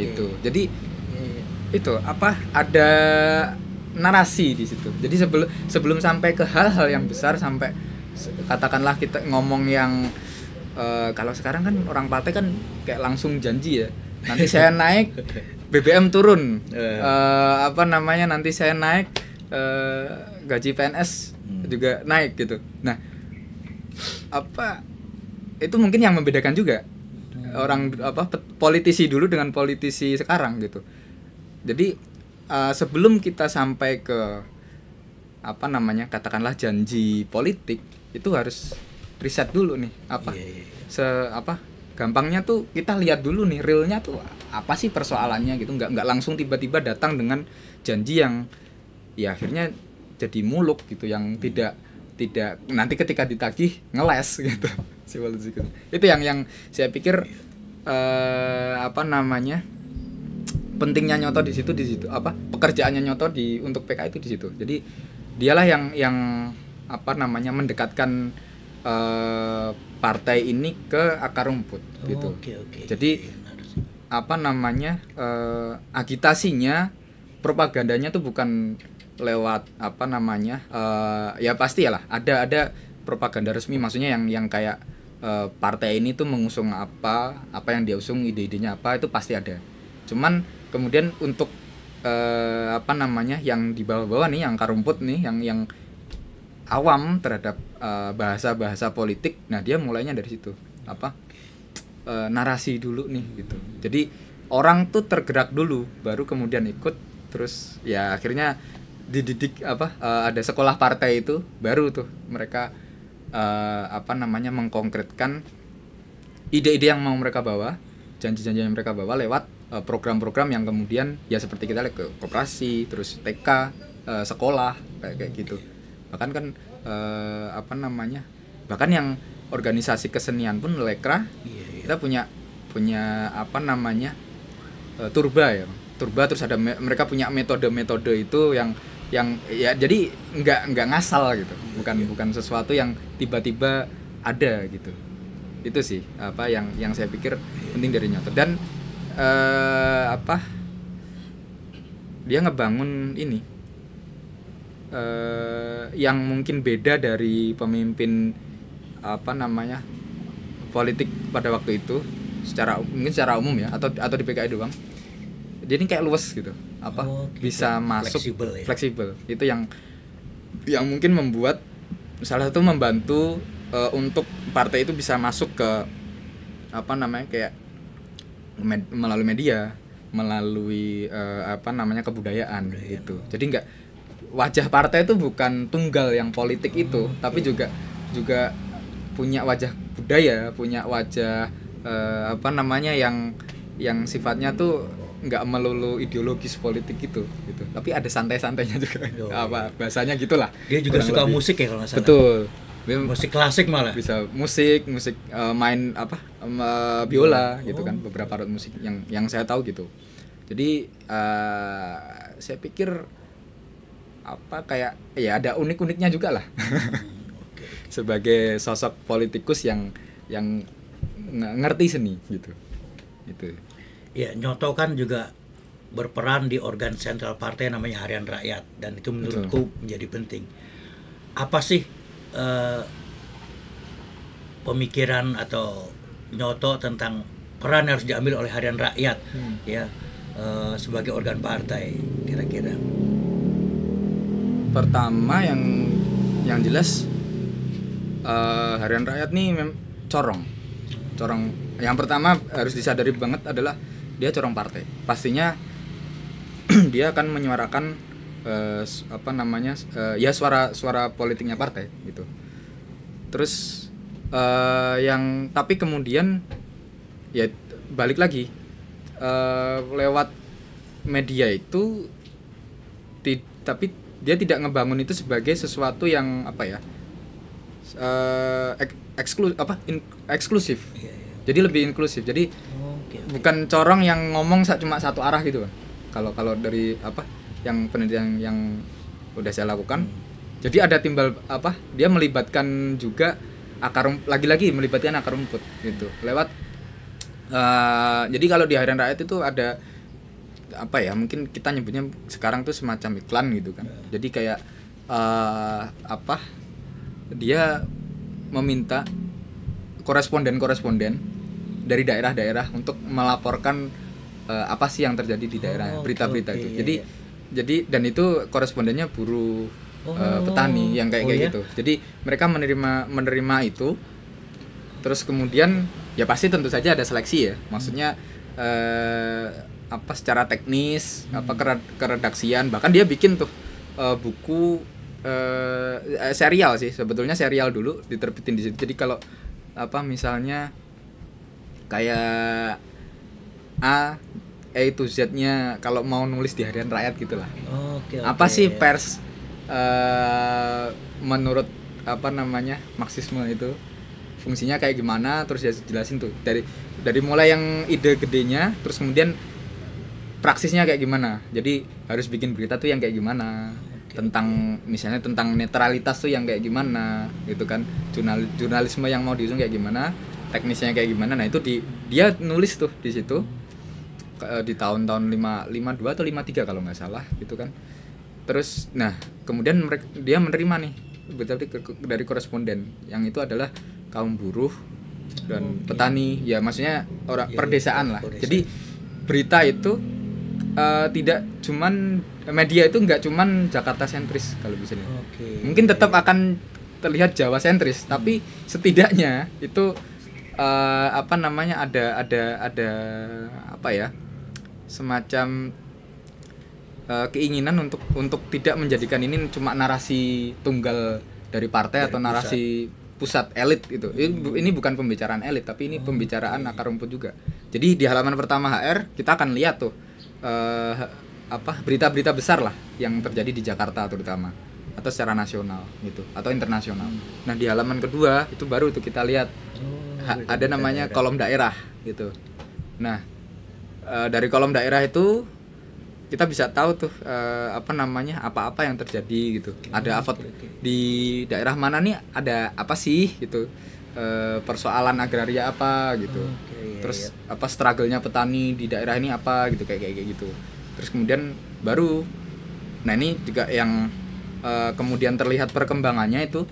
gitu. Jadi itu apa ada narasi di situ. Jadi sebelum sampai ke hal-hal yang besar, sampai katakanlah kita ngomong yang kalau sekarang kan orang partai kan kayak langsung janji ya. Nanti saya naik BBM turun. Apa namanya, nanti saya naik gaji PNS juga naik gitu. Nah, apa itu mungkin yang membedakan juga orang politisi dulu dengan politisi sekarang gitu. Jadi sebelum kita sampai ke katakanlah janji politik, itu harus riset dulu nih gampangnya tuh kita lihat dulu nih realnya tuh apa sih persoalannya gitu. Nggak langsung tiba-tiba datang dengan janji yang ya akhirnya jadi muluk gitu, yang tidak nanti ketika ditagih ngeles gitu. Itu yang saya pikir pentingnya Nyoto di situ pekerjaannya Nyoto untuk PK itu di situ. Jadi dialah yang mendekatkan partai ini ke akar rumput gitu. Jadi agitasinya, propagandanya tuh bukan lewat ya pastilah ada propaganda resmi, maksudnya yang kayak partai ini tuh mengusung apa yang dia usung, ide-idenya apa, itu pasti ada. Cuman kemudian untuk yang di bawah-bawah nih, yang akar rumput nih, yang awam terhadap bahasa-bahasa politik, nah dia mulainya dari situ, narasi dulu nih gitu. Jadi orang tuh tergerak dulu, baru kemudian ikut, terus ya akhirnya dididik ada sekolah partai itu, baru tuh mereka mengkonkretkan ide-ide yang mau mereka bawa, janji-janji yang mereka bawa lewat program-program yang kemudian ya seperti kita lihat ke koperasi, terus TK, sekolah kayak gitu. Bahkan kan bahkan yang organisasi kesenian pun Lekra, kita punya turba ya. Turba, terus ada mereka punya metode-metode itu yang ya jadi nggak ngasal gitu. Bukan sesuatu yang tiba-tiba ada gitu. Itu sih yang saya pikir penting dari Nyoto. Dan dia ngebangun ini yang mungkin beda dari pemimpin politik pada waktu itu secara umum ya, atau di PKI doang. Jadi kayak luwes gitu, bisa masuk fleksibel. Itu yang mungkin membuat salah satu membantu untuk partai itu bisa masuk ke kayak melalui media, melalui kebudayaan gitu. Jadi nggak, wajah partai itu bukan tunggal yang politik itu, tapi juga punya wajah budaya, punya wajah yang sifatnya tuh nggak melulu ideologis politik gitu. Tapi ada santai-santainya juga. Bahasanya gitulah. Dia juga suka musik ya kalau nggak salah. Betul. Musik klasik malah. Bisa musik main biola gitu kan, beberapa alat musik yang saya tahu gitu. Jadi saya pikir kayak ya ada unik-uniknya juga lah. Sebagai sosok politikus yang ngerti seni gitu. Itu. Ya, Nyoto kan juga berperan di organ sentral partai namanya Harian Rakyat, dan itu menurutku menjadi penting. Apa sih pemikiran atau Nyoto tentang peran yang harus diambil oleh Harian Rakyat sebagai organ partai kira-kira? Pertama yang jelas Harian Rakyat nih corong. Yang pertama harus disadari banget adalah dia corong partai. Pastinya dia akan menyuarakan suara politiknya partai gitu. Terus tapi kemudian ya balik lagi lewat media itu tapi dia tidak ngebangun itu sebagai sesuatu yang eksklusif. Jadi lebih inklusif. Jadi bukan corong yang ngomong cuma satu arah gitu kan. Kalau dari yang penelitian yang udah saya lakukan. Jadi ada timbal dia melibatkan juga lagi-lagi melibatkan akar rumput gitu. Lewat jadi kalau di Harian Rakyat itu ada mungkin kita nyebutnya sekarang tuh semacam iklan gitu kan. Jadi kayak dia meminta koresponden dari daerah-daerah untuk melaporkan apa sih yang terjadi di daerah, berita-berita itu. Jadi dan itu korespondennya buruh petani yang kayak ya? gitu. Jadi mereka menerima itu, terus kemudian ya pasti tentu saja ada seleksi ya. Maksudnya apa secara teknis, apa keredaksian, bahkan dia bikin tuh buku serial sih, sebetulnya serial dulu diterbitin di situ. Jadi kalau apa misalnya kayak A to Z-nya kalau mau nulis di Harian Rakyat gitulah. Apa sih pers menurut apa namanya Marxisme itu fungsinya kayak gimana, terus ya jelasin tuh dari mulai yang ide gedenya, terus kemudian praksisnya kayak gimana. Jadi harus bikin berita tuh yang kayak gimana, tentang misalnya tentang netralitas tuh yang kayak gimana gitu kan, jurnalisme yang mau diusung kayak gimana, teknisnya kayak gimana. Nah itu dia nulis tuh di situ di tahun-tahun 52 atau 53 kalau nggak salah gitu kan. Terus nah kemudian dia menerima nih dari koresponden yang itu adalah kaum buruh dan petani ya, maksudnya orang perdesaan lah. Jadi berita itu tidak cuman media itu nggak cuman Jakarta sentris kalau bisa nih. Mungkin tetap akan terlihat Jawa sentris, tapi setidaknya itu apa namanya ada apa ya, semacam keinginan untuk tidak menjadikan ini cuma narasi tunggal dari partai atau narasi pusat elit gitu. Ini bukan pembicaraan elit, tapi ini pembicaraan akar rumput juga. Jadi di halaman pertama HR kita akan lihat tuh apa berita-berita besar lah yang terjadi di Jakarta terutama, atau secara nasional gitu atau internasional. Nah di halaman kedua itu baru tuh kita lihat ada namanya kolom daerah gitu. Nah dari kolom daerah itu kita bisa tahu tuh apa namanya apa-apa yang terjadi gitu. Ada apa di daerah mana nih, ada apa sih gitu, persoalan agraria apa gitu. Terus apa struggle-nya petani di daerah ini apa gitu, kayak gitu. Terus kemudian baru nah ini juga yang kemudian terlihat perkembangannya itu.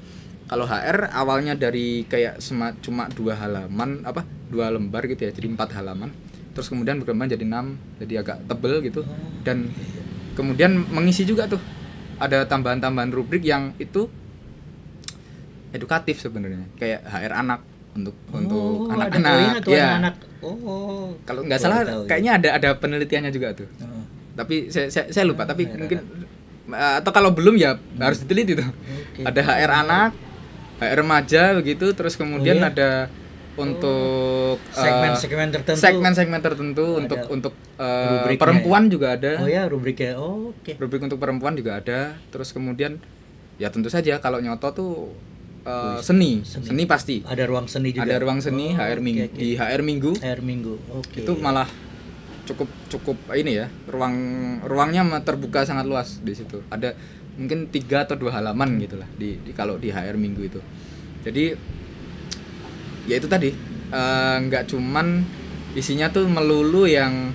Kalau HR awalnya dari kayak cuma 2 halaman apa 2 lembar gitu ya, jadi 4 halaman. Terus kemudian berkembang jadi 6, jadi agak tebel gitu. Dan kemudian mengisi juga tuh ada tambahan-tambahan rubrik yang itu edukatif sebenarnya, kayak HR anak untuk anak-anak ya. Anak. Kalau nggak salah kayaknya ada penelitiannya juga tuh. Tapi saya lupa, tapi mungkin atau kalau belum ya harus diteliti tuh. Ada HR anak, HR remaja begitu, terus kemudian ada untuk segmen-segmen tertentu untuk perempuan juga ada. Rubriknya. Rubrik untuk perempuan juga ada. Terus kemudian ya tentu saja kalau nyoto tuh seni pasti. Ada ruang seni juga. Ada ruang seni HR Minggu di HR Minggu. Itu malah cukup ini ya, ruangnya terbuka sangat luas di situ. Ada mungkin 3 atau 2 halaman gitulah di kalau di HR Minggu itu. Jadi ya itu tadi nggak cuman isinya tuh melulu yang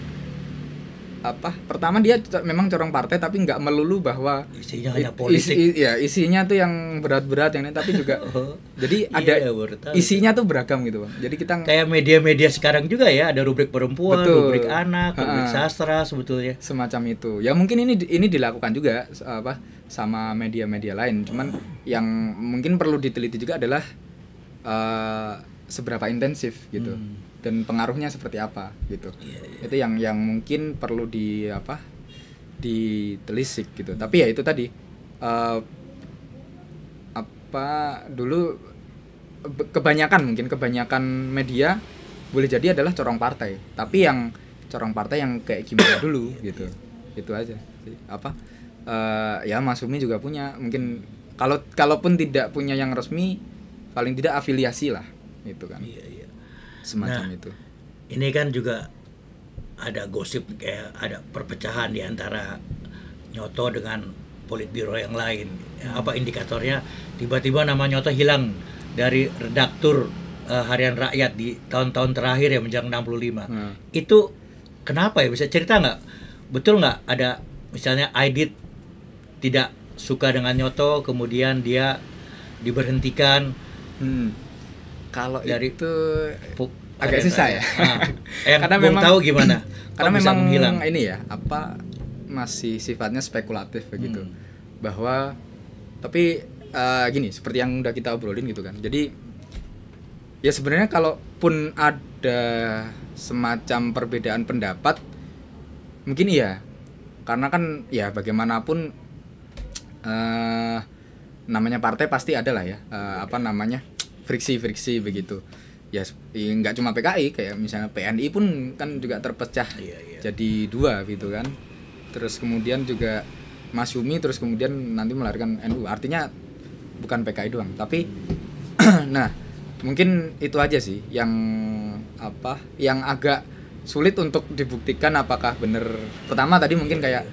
apa, pertama dia memang corong partai tapi nggak melulu bahwa isinya hanya politik. Isinya tuh yang berat-berat yang ini, tapi juga jadi ada isinya tuh beragam gitu Bang. Jadi kita kayak media-media sekarang juga ya, ada rubrik perempuan, rubrik anak, rubrik sastra sebetulnya. Semacam itu. Ya mungkin ini dilakukan juga apa sama media-media lain. Cuman yang mungkin perlu diteliti juga adalah seberapa intensif gitu. Dan pengaruhnya seperti apa gitu. Itu yang mungkin perlu ditelisik gitu. Tapi ya itu tadi dulu kebanyakan media boleh jadi adalah corong partai. Tapi yang corong partai yang kayak gimana dulu gitu. Itu aja. Ya Mas Umi juga punya, mungkin kalaupun tidak punya yang resmi paling tidak afiliasi lah gitu kan. Semacam itu. Ini kan juga ada gosip kayak ada perpecahan di antara Nyoto dengan Politbiro yang lain. Apa indikatornya tiba-tiba nama Nyoto hilang dari redaktur Harian Rakyat di tahun-tahun terakhir ya menjelang 65. Itu kenapa ya, bisa cerita nggak? Betul nggak ada misalnya Aidit tidak suka dengan Nyoto kemudian dia diberhentikan? Kalau dari itu agak susah ya. Karena memang tahu gimana. Karena memang ini ya, masih sifatnya spekulatif begitu. Bahwa Tapi gini, seperti yang udah kita obrolin gitu kan. Jadi ya sebenarnya kalaupun ada semacam perbedaan pendapat, mungkin iya. Karena kan ya bagaimanapun namanya partai pasti ada lah ya, friksi-friksi begitu. Ya nggak cuma PKI, kayak misalnya PNI pun kan juga terpecah jadi dua gitu kan. Terus kemudian juga Masyumi, terus kemudian nanti melahirkan NU. Artinya bukan PKI doang, tapi nah mungkin itu aja sih yang agak sulit untuk dibuktikan apakah benar. Pertama tadi mungkin kayak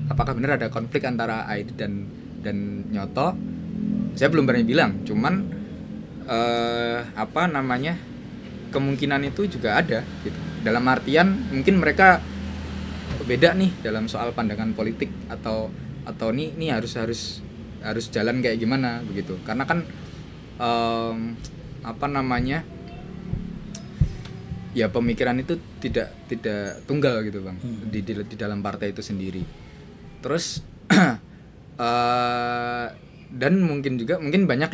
apakah benar ada konflik antara Aidi dan Nyoto. Saya belum berani bilang, cuman kemungkinan itu juga ada gitu. Dalam artian mungkin mereka beda nih dalam soal pandangan politik atau nih harus jalan kayak gimana begitu. Karena kan ya pemikiran itu tidak tunggal gitu Bang, di dalam partai itu sendiri. Terus dan mungkin banyak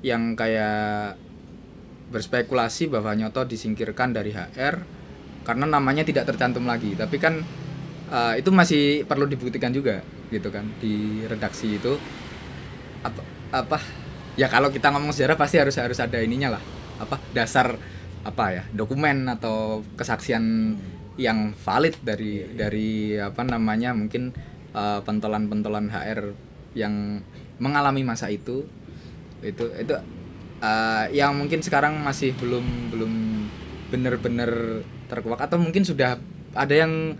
yang kayak berspekulasi bahwa Nyoto disingkirkan dari HR karena namanya tidak tercantum lagi. Tapi kan itu masih perlu dibuktikan juga gitu kan di redaksi itu. Ya kalau kita ngomong sejarah pasti harus ada ininya lah, dasar dokumen atau kesaksian yang valid dari mungkin pentolan HR yang mengalami masa itu yang mungkin sekarang masih belum benar-benar terkuak, atau mungkin sudah ada yang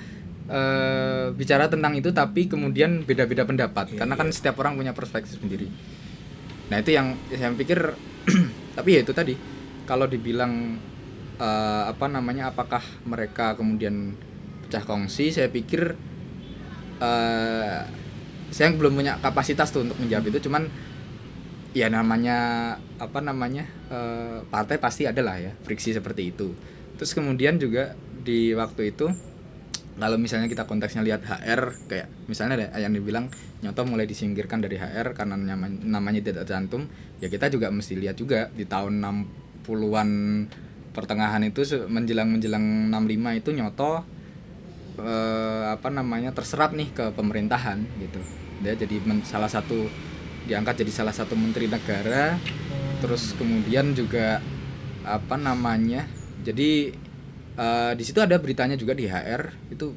bicara tentang itu tapi kemudian beda-beda pendapat karena kan setiap orang punya perspektif sendiri. Nah itu yang saya pikir tapi ya itu tadi, kalau dibilang apakah mereka kemudian pecah kongsi, saya pikir saya belum punya kapasitas tuh untuk menjawab itu. Cuman ya namanya partai pasti ada lah ya friksi seperti itu. Terus kemudian juga di waktu itu kalau misalnya kita konteksnya lihat HR, kayak misalnya ada yang dibilang Nyoto mulai disingkirkan dari HR karena namanya tidak tercantum, ya kita juga mesti lihat juga di tahun 60-an pertengahan itu menjelang 65 itu Nyoto terserap nih ke pemerintahan gitu. Dia jadi diangkat jadi salah satu menteri negara. Terus kemudian juga jadi di situ ada beritanya juga di HR itu,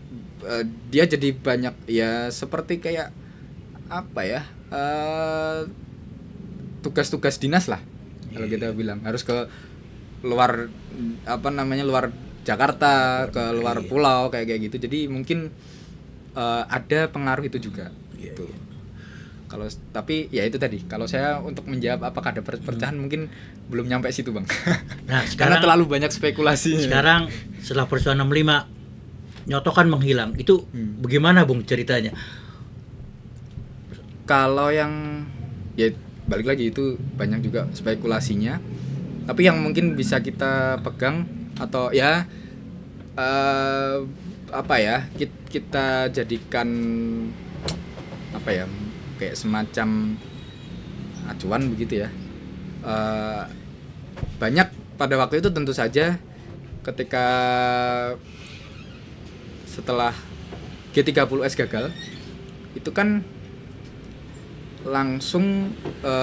dia jadi banyak ya seperti kayak tugas-tugas dinas lah kalau kita bilang, harus ke luar luar Jakarta, ke luar pulau kayak gitu. Jadi mungkin ada pengaruh itu juga gitu. Kalau tapi ya itu tadi, kalau saya untuk menjawab apakah ada perpecahan mungkin belum nyampe situ Bang. Nah, karena terlalu banyak spekulasi. Sekarang setelah peristiwa 65 Nyoto kan menghilang. Itu bagaimana Bung ceritanya? Kalau yang ya balik lagi itu banyak juga spekulasinya. Tapi yang mungkin bisa kita pegang atau ya kita jadikan kayak semacam acuan begitu ya. Banyak pada waktu itu tentu saja ketika setelah G30S gagal itu kan langsung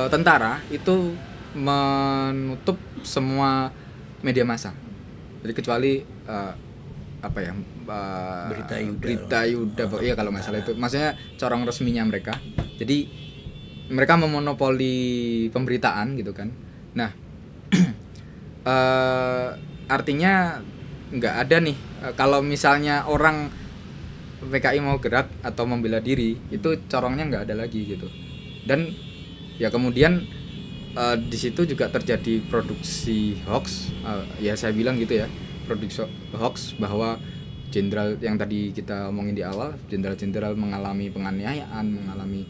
tentara itu menutup semua media massa. Jadi kecuali Berita Yuda ya kalau nggak salah itu, maksudnya corong resminya mereka. Jadi mereka memonopoli pemberitaan gitu kan. Nah artinya nggak ada nih kalau misalnya orang PKI mau gerak atau membela diri itu corongnya nggak ada lagi gitu. Dan ya kemudian di situ juga terjadi produksi hoax, ya saya bilang gitu ya, produksi hoax bahwa jenderal yang tadi kita omongin di awal, jenderal-jenderal mengalami penganiayaan, mengalami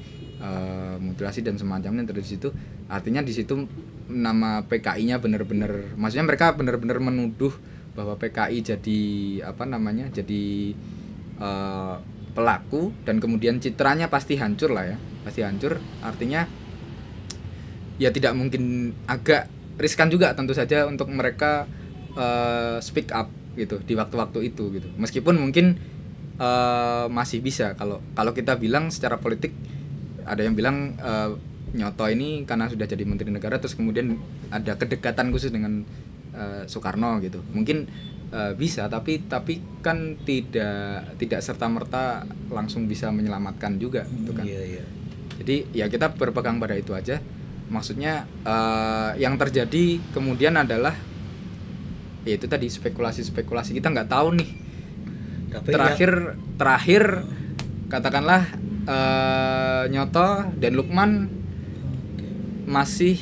mutilasi dan semacamnya dari situ. Artinya di situ nama PKI-nya benar-benar, maksudnya mereka benar-benar menuduh bahwa PKI jadi jadi pelaku, dan kemudian citranya pasti hancur lah ya. pasti hancur. Artinya ya tidak mungkin, agak riskan juga tentu saja untuk mereka speak up gitu di waktu-waktu itu gitu. Meskipun mungkin masih bisa kalau kita bilang secara politik, ada yang bilang Nyoto ini karena sudah jadi menteri negara terus kemudian ada kedekatan khusus dengan Soekarno gitu. Mungkin bisa, tapi kan tidak serta-merta langsung bisa menyelamatkan juga gitu kan. Jadi ya kita berpegang pada itu aja. Maksudnya yang terjadi kemudian adalah ya itu tadi, spekulasi kita nggak tahu nih. Tapi terakhir katakanlah Nyoto dan Lukman masih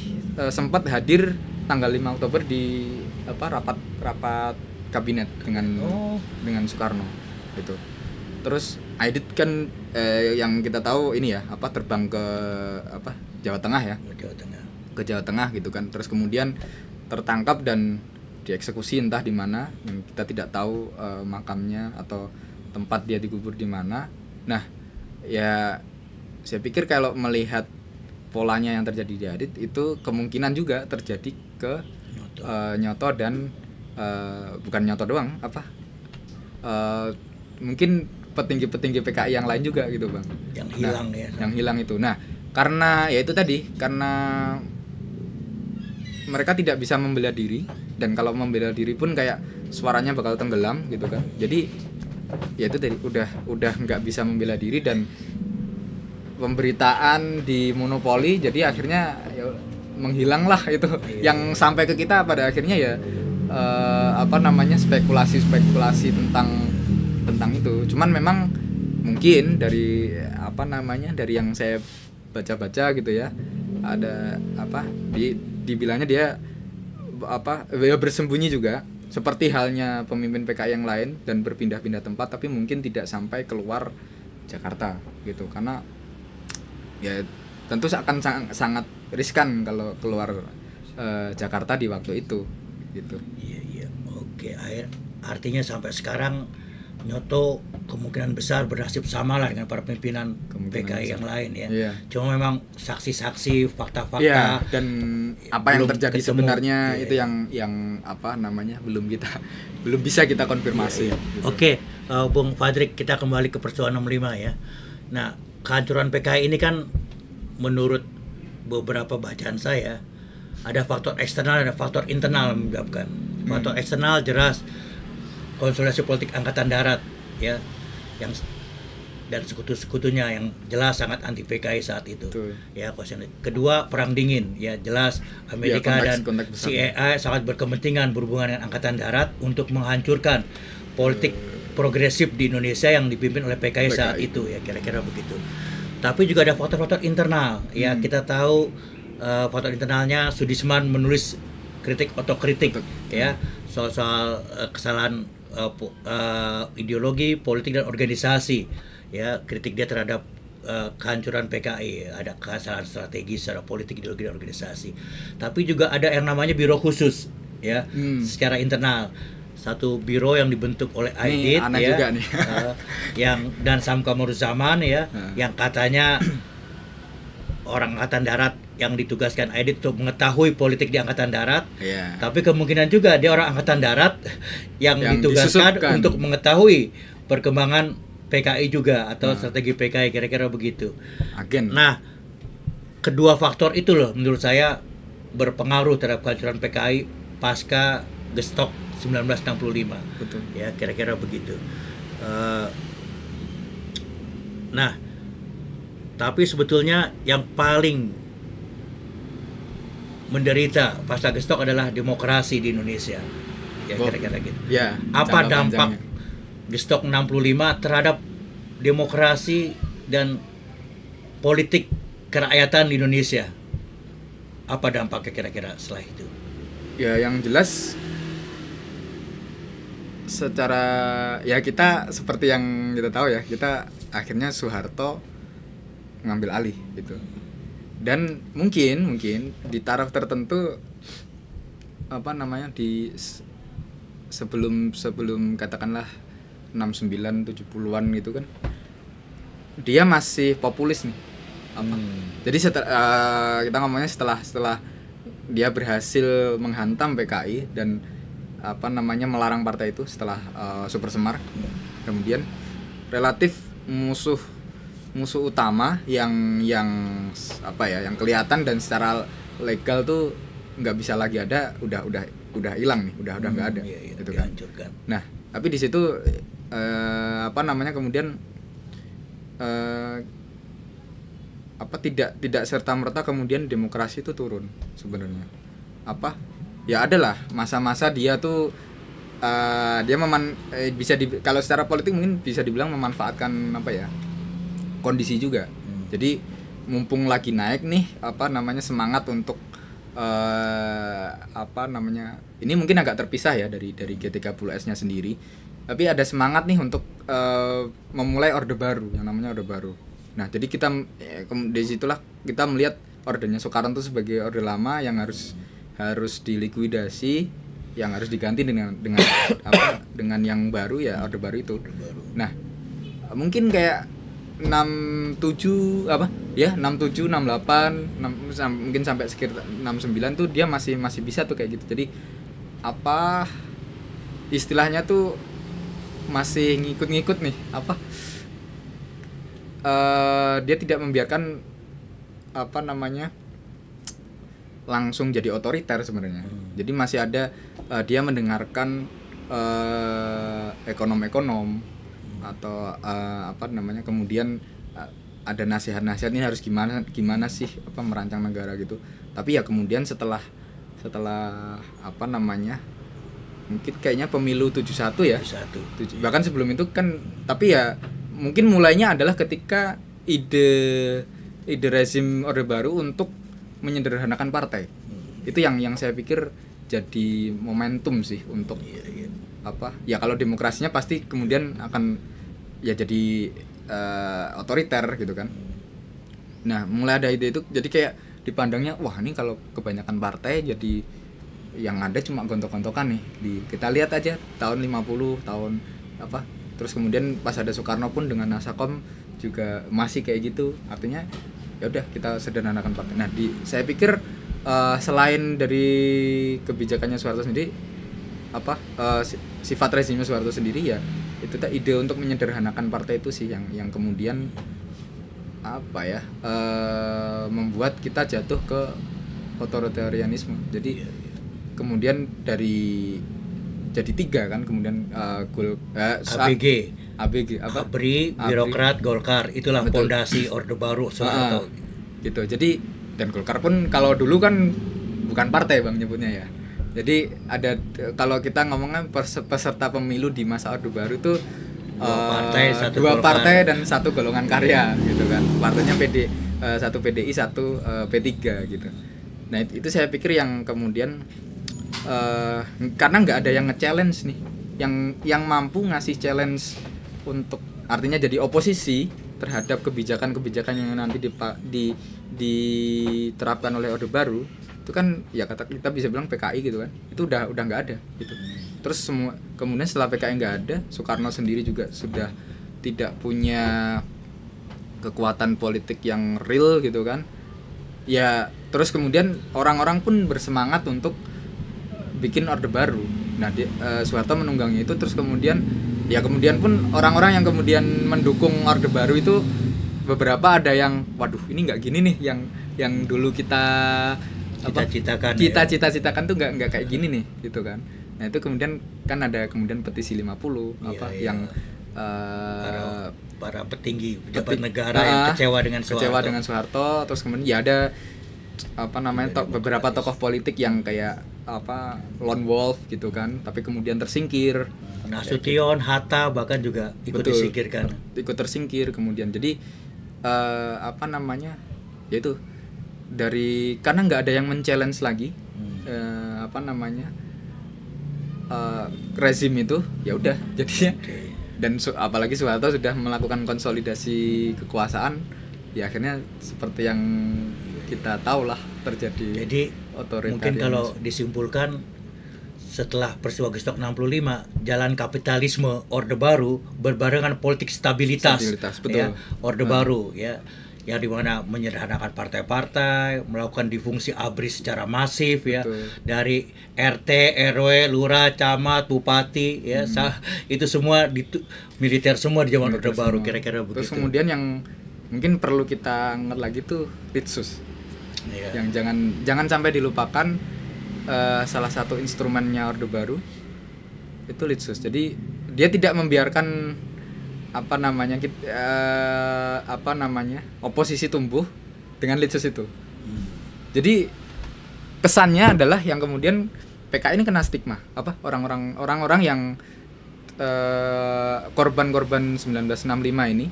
sempat hadir tanggal 5 Oktober di rapat kabinet dengan Soekarno gitu. Terus Aidit kan yang kita tahu ini ya terbang ke Jawa Tengah ya, ke Jawa Tengah gitu kan. Terus kemudian tertangkap dan dieksekusi entah di mana, yang kita tidak tahu makamnya atau tempat dia dikubur di mana. Nah ya saya pikir kalau melihat polanya yang terjadi di Adit itu kemungkinan juga terjadi ke Nyoto dan bukan Nyoto doang, mungkin petinggi-petinggi PKI yang lain juga gitu Bang, yang hilang yang hilang itu. Nah karena ya itu tadi, karena mereka tidak bisa membela diri, dan kalau membela diri pun kayak suaranya bakal tenggelam gitu kan. Jadi ya itu tadi, udah nggak bisa membela diri dan pemberitaan di monopoli, jadi akhirnya ya menghilanglah itu. Yang sampai ke kita pada akhirnya ya spekulasi tentang itu. Cuman memang mungkin dari dari yang saya baca-baca gitu ya, ada dibilangnya dia bersembunyi juga seperti halnya pemimpin PKI yang lain dan berpindah-pindah tempat, tapi mungkin tidak sampai keluar Jakarta gitu, karena ya tentu akan sangat riskan kalau keluar Jakarta di waktu itu gitu. Iya. Oke, artinya sampai sekarang Nyoto kemungkinan besar bernasib sama lah dengan para pimpinan PKI yang lain ya. Iya. Cuma memang saksi-saksi, fakta-fakta dan apa yang terjadi ketemu, sebenarnya itu yang belum bisa kita konfirmasi. Gitu. Oke, Bung Fadrik, kita kembali ke peristiwa 65 ya. Nah, kehancuran PKI ini kan menurut beberapa bacaan saya ada faktor eksternal, ada faktor internal yang menyebabkan. Faktor eksternal jelas konsolidasi politik angkatan darat ya, yang dan sekutu-sekutunya yang jelas sangat anti PKI saat itu. Betul. Ya, kedua perang dingin ya, jelas Amerika dan CIA sangat berkepentingan berhubungan dengan angkatan darat untuk menghancurkan politik progresif di Indonesia yang dipimpin oleh PKI saat itu ya, kira-kira begitu. Tapi juga ada faktor-faktor internal ya. Kita tahu faktor internalnya Sudisman menulis kritik otokritik ya, soal kesalahan ideologi, politik dan organisasi ya. Kritik dia terhadap kehancuran PKI, ada kesalahan strategis secara politik, ideologi dan organisasi. Tapi juga ada yang namanya biro khusus ya, secara internal. Satu biro yang dibentuk oleh Aidit ya, juga nih. Yang dan Sam Kamaruzzaman ya, yang katanya orang angkatan darat yang ditugaskan Aidit untuk mengetahui politik di angkatan darat. Tapi kemungkinan juga dia orang angkatan darat yang ditugaskan untuk mengetahui perkembangan PKI juga atau strategi PKI, kira-kira begitu. Nah, kedua faktor itu loh menurut saya berpengaruh terhadap kehancuran PKI pasca Gestok 1965. Betul. Ya, kira-kira begitu. Nah, tapi sebetulnya yang paling menderita pasca Gestok adalah demokrasi di Indonesia. Ya, kira-kira gitu. Ya, apa dampak Gestok 65 terhadap demokrasi dan politik kerakyatan di Indonesia? Apa dampaknya kira-kira setelah itu? Ya, yang jelas secara ya kita seperti yang kita tahu ya, kita akhirnya Soeharto ngambil alih gitu. Dan mungkin di taraf tertentu di sebelum katakanlah 69 70-an gitu kan, dia masih populis nih. apa. Jadi kita ngomongnya setelah dia berhasil menghantam PKI dan apa namanya melarang partai itu setelah Super Semar. Kemudian relatif musuh utama yang apa ya, yang kelihatan dan secara legal tuh nggak bisa lagi ada, udah hilang nih, udah nggak ada, gitu kan. Nah, tapi di situ apa namanya kemudian apa tidak serta merta kemudian demokrasi itu turun sebenarnya. Apa ya, adalah masa-masa dia tuh dia bisa kalau secara politik mungkin bisa dibilang memanfaatkan apa ya, kondisi juga. Jadi mumpung lagi naik nih apa namanya semangat untuk apa namanya, ini mungkin agak terpisah ya dari G30S-nya sendiri, tapi ada semangat nih untuk memulai orde baru yang namanya orde baru. Nah, jadi kita dari situlah kita melihat ordenya Soekarno itu sebagai orde lama yang harus dilikuidasi, yang harus diganti dengan apa, dengan yang baru ya, orde baru itu. Nah, mungkin kayak 67 apa ya, 67 68 mungkin sampai sekitar 69 tuh dia masih bisa tuh kayak gitu. Jadi apa istilahnya tuh masih ngikut nih apa, dia tidak membiarkan apa namanya langsung jadi otoriter sebenarnya. Jadi masih ada dia mendengarkan ekonom atau apa namanya, kemudian ada nasihat-nasihat ini harus gimana sih apa merancang negara gitu. Tapi ya kemudian setelah apa namanya, mungkin kayaknya pemilu 71 ya. 71. Bahkan sebelum itu kan, tapi ya mungkin mulainya adalah ketika ide rezim orde baru untuk menyederhanakan partai. Itu yang saya pikir jadi momentum sih untuk apa ya, kalau demokrasinya pasti kemudian akan ya jadi otoriter gitu kan. Nah, mulai ada ide itu, jadi kayak dipandangnya wah ini kalau kebanyakan partai jadi yang ada cuma gontok-gontokan nih. Kita lihat aja tahun 50 tahun apa, terus kemudian pas ada Soekarno pun dengan Nasakom juga masih kayak gitu. Artinya ya udah kita sederhanakan partai. Nah, saya pikir selain dari kebijakannya Soeharto sendiri apa sifat rezimnya Soeharto sendiri ya, itu ide untuk menyederhanakan partai itu sih yang kemudian apa ya, membuat kita jatuh ke otoritarianisme. Jadi kemudian jadi 3 kan, kemudian ABG apa, ABRI, birokrat, Golkar, itulah fondasi orde baru Soeharto gitu. Jadi dan Golkar pun kalau dulu kan bukan partai Bang nyebutnya ya. Jadi ada, kalau kita ngomongnya peserta pemilu di masa orde baru itu dua partai dan 1 golongan karya gitu kan. Partainya satu PDI, 1 P3 gitu. Nah, itu saya pikir yang kemudian karena nggak ada yang nge-challenge nih, yang mampu ngasih challenge untuk artinya jadi oposisi terhadap kebijakan-kebijakan yang nanti diterapkan oleh orde baru. Itu kan ya kita bisa bilang PKI gitu kan, itu udah nggak ada gitu. Terus kemudian setelah PKI nggak ada, Soekarno sendiri juga sudah tidak punya kekuatan politik yang real gitu kan ya. Terus kemudian orang-orang pun bersemangat untuk bikin orde baru. Nah, Soeharto menunggangi itu. Terus kemudian pun orang-orang yang kemudian mendukung orde baru itu beberapa ada yang waduh ini nggak gini nih, yang dulu kita cita-citakan tuh nggak kayak gini nih gitu kan. Nah, itu kemudian kan ada kemudian petisi 50 yang para petinggi pejabat negara yang kecewa dengan Soeharto. Terus kemudian ya ada apa namanya beberapa tokoh politik yang kayak apa lone wolf gitu kan, tapi kemudian tersingkir. Nasution, Hatta bahkan juga ikut disingkirkan. Ikut tersingkir kemudian. Jadi apa namanya? Yaitu karena nggak ada yang men-challenge lagi apa namanya rezim itu, ya udah jadinya. Dan apalagi Soeharto sudah melakukan konsolidasi kekuasaan, ya akhirnya seperti yang kita tahu lah terjadi. Jadi mungkin kalau disimpulkan setelah peristiwa Gestok 65, jalan kapitalisme orde baru berbarengan politik stabilitas betul. Ya, orde baru ya. yang dimana menyederhanakan partai-partai, melakukan difungsi ABRI secara masif ya, Betul. dari RT, RW, lurah, camat, bupati ya, itu semua militer semua di zaman Orde Baru, kira-kira begitu. Terus kemudian yang mungkin perlu kita ingat lagi tuh Litsus. Iya. Yang jangan sampai dilupakan, salah satu instrumennya Orde Baru itu Litsus. Jadi dia tidak membiarkan oposisi tumbuh dengan Litsus itu. Jadi kesannya adalah yang kemudian PKI ini kena stigma orang-orang yang korban-korban 1965 ini,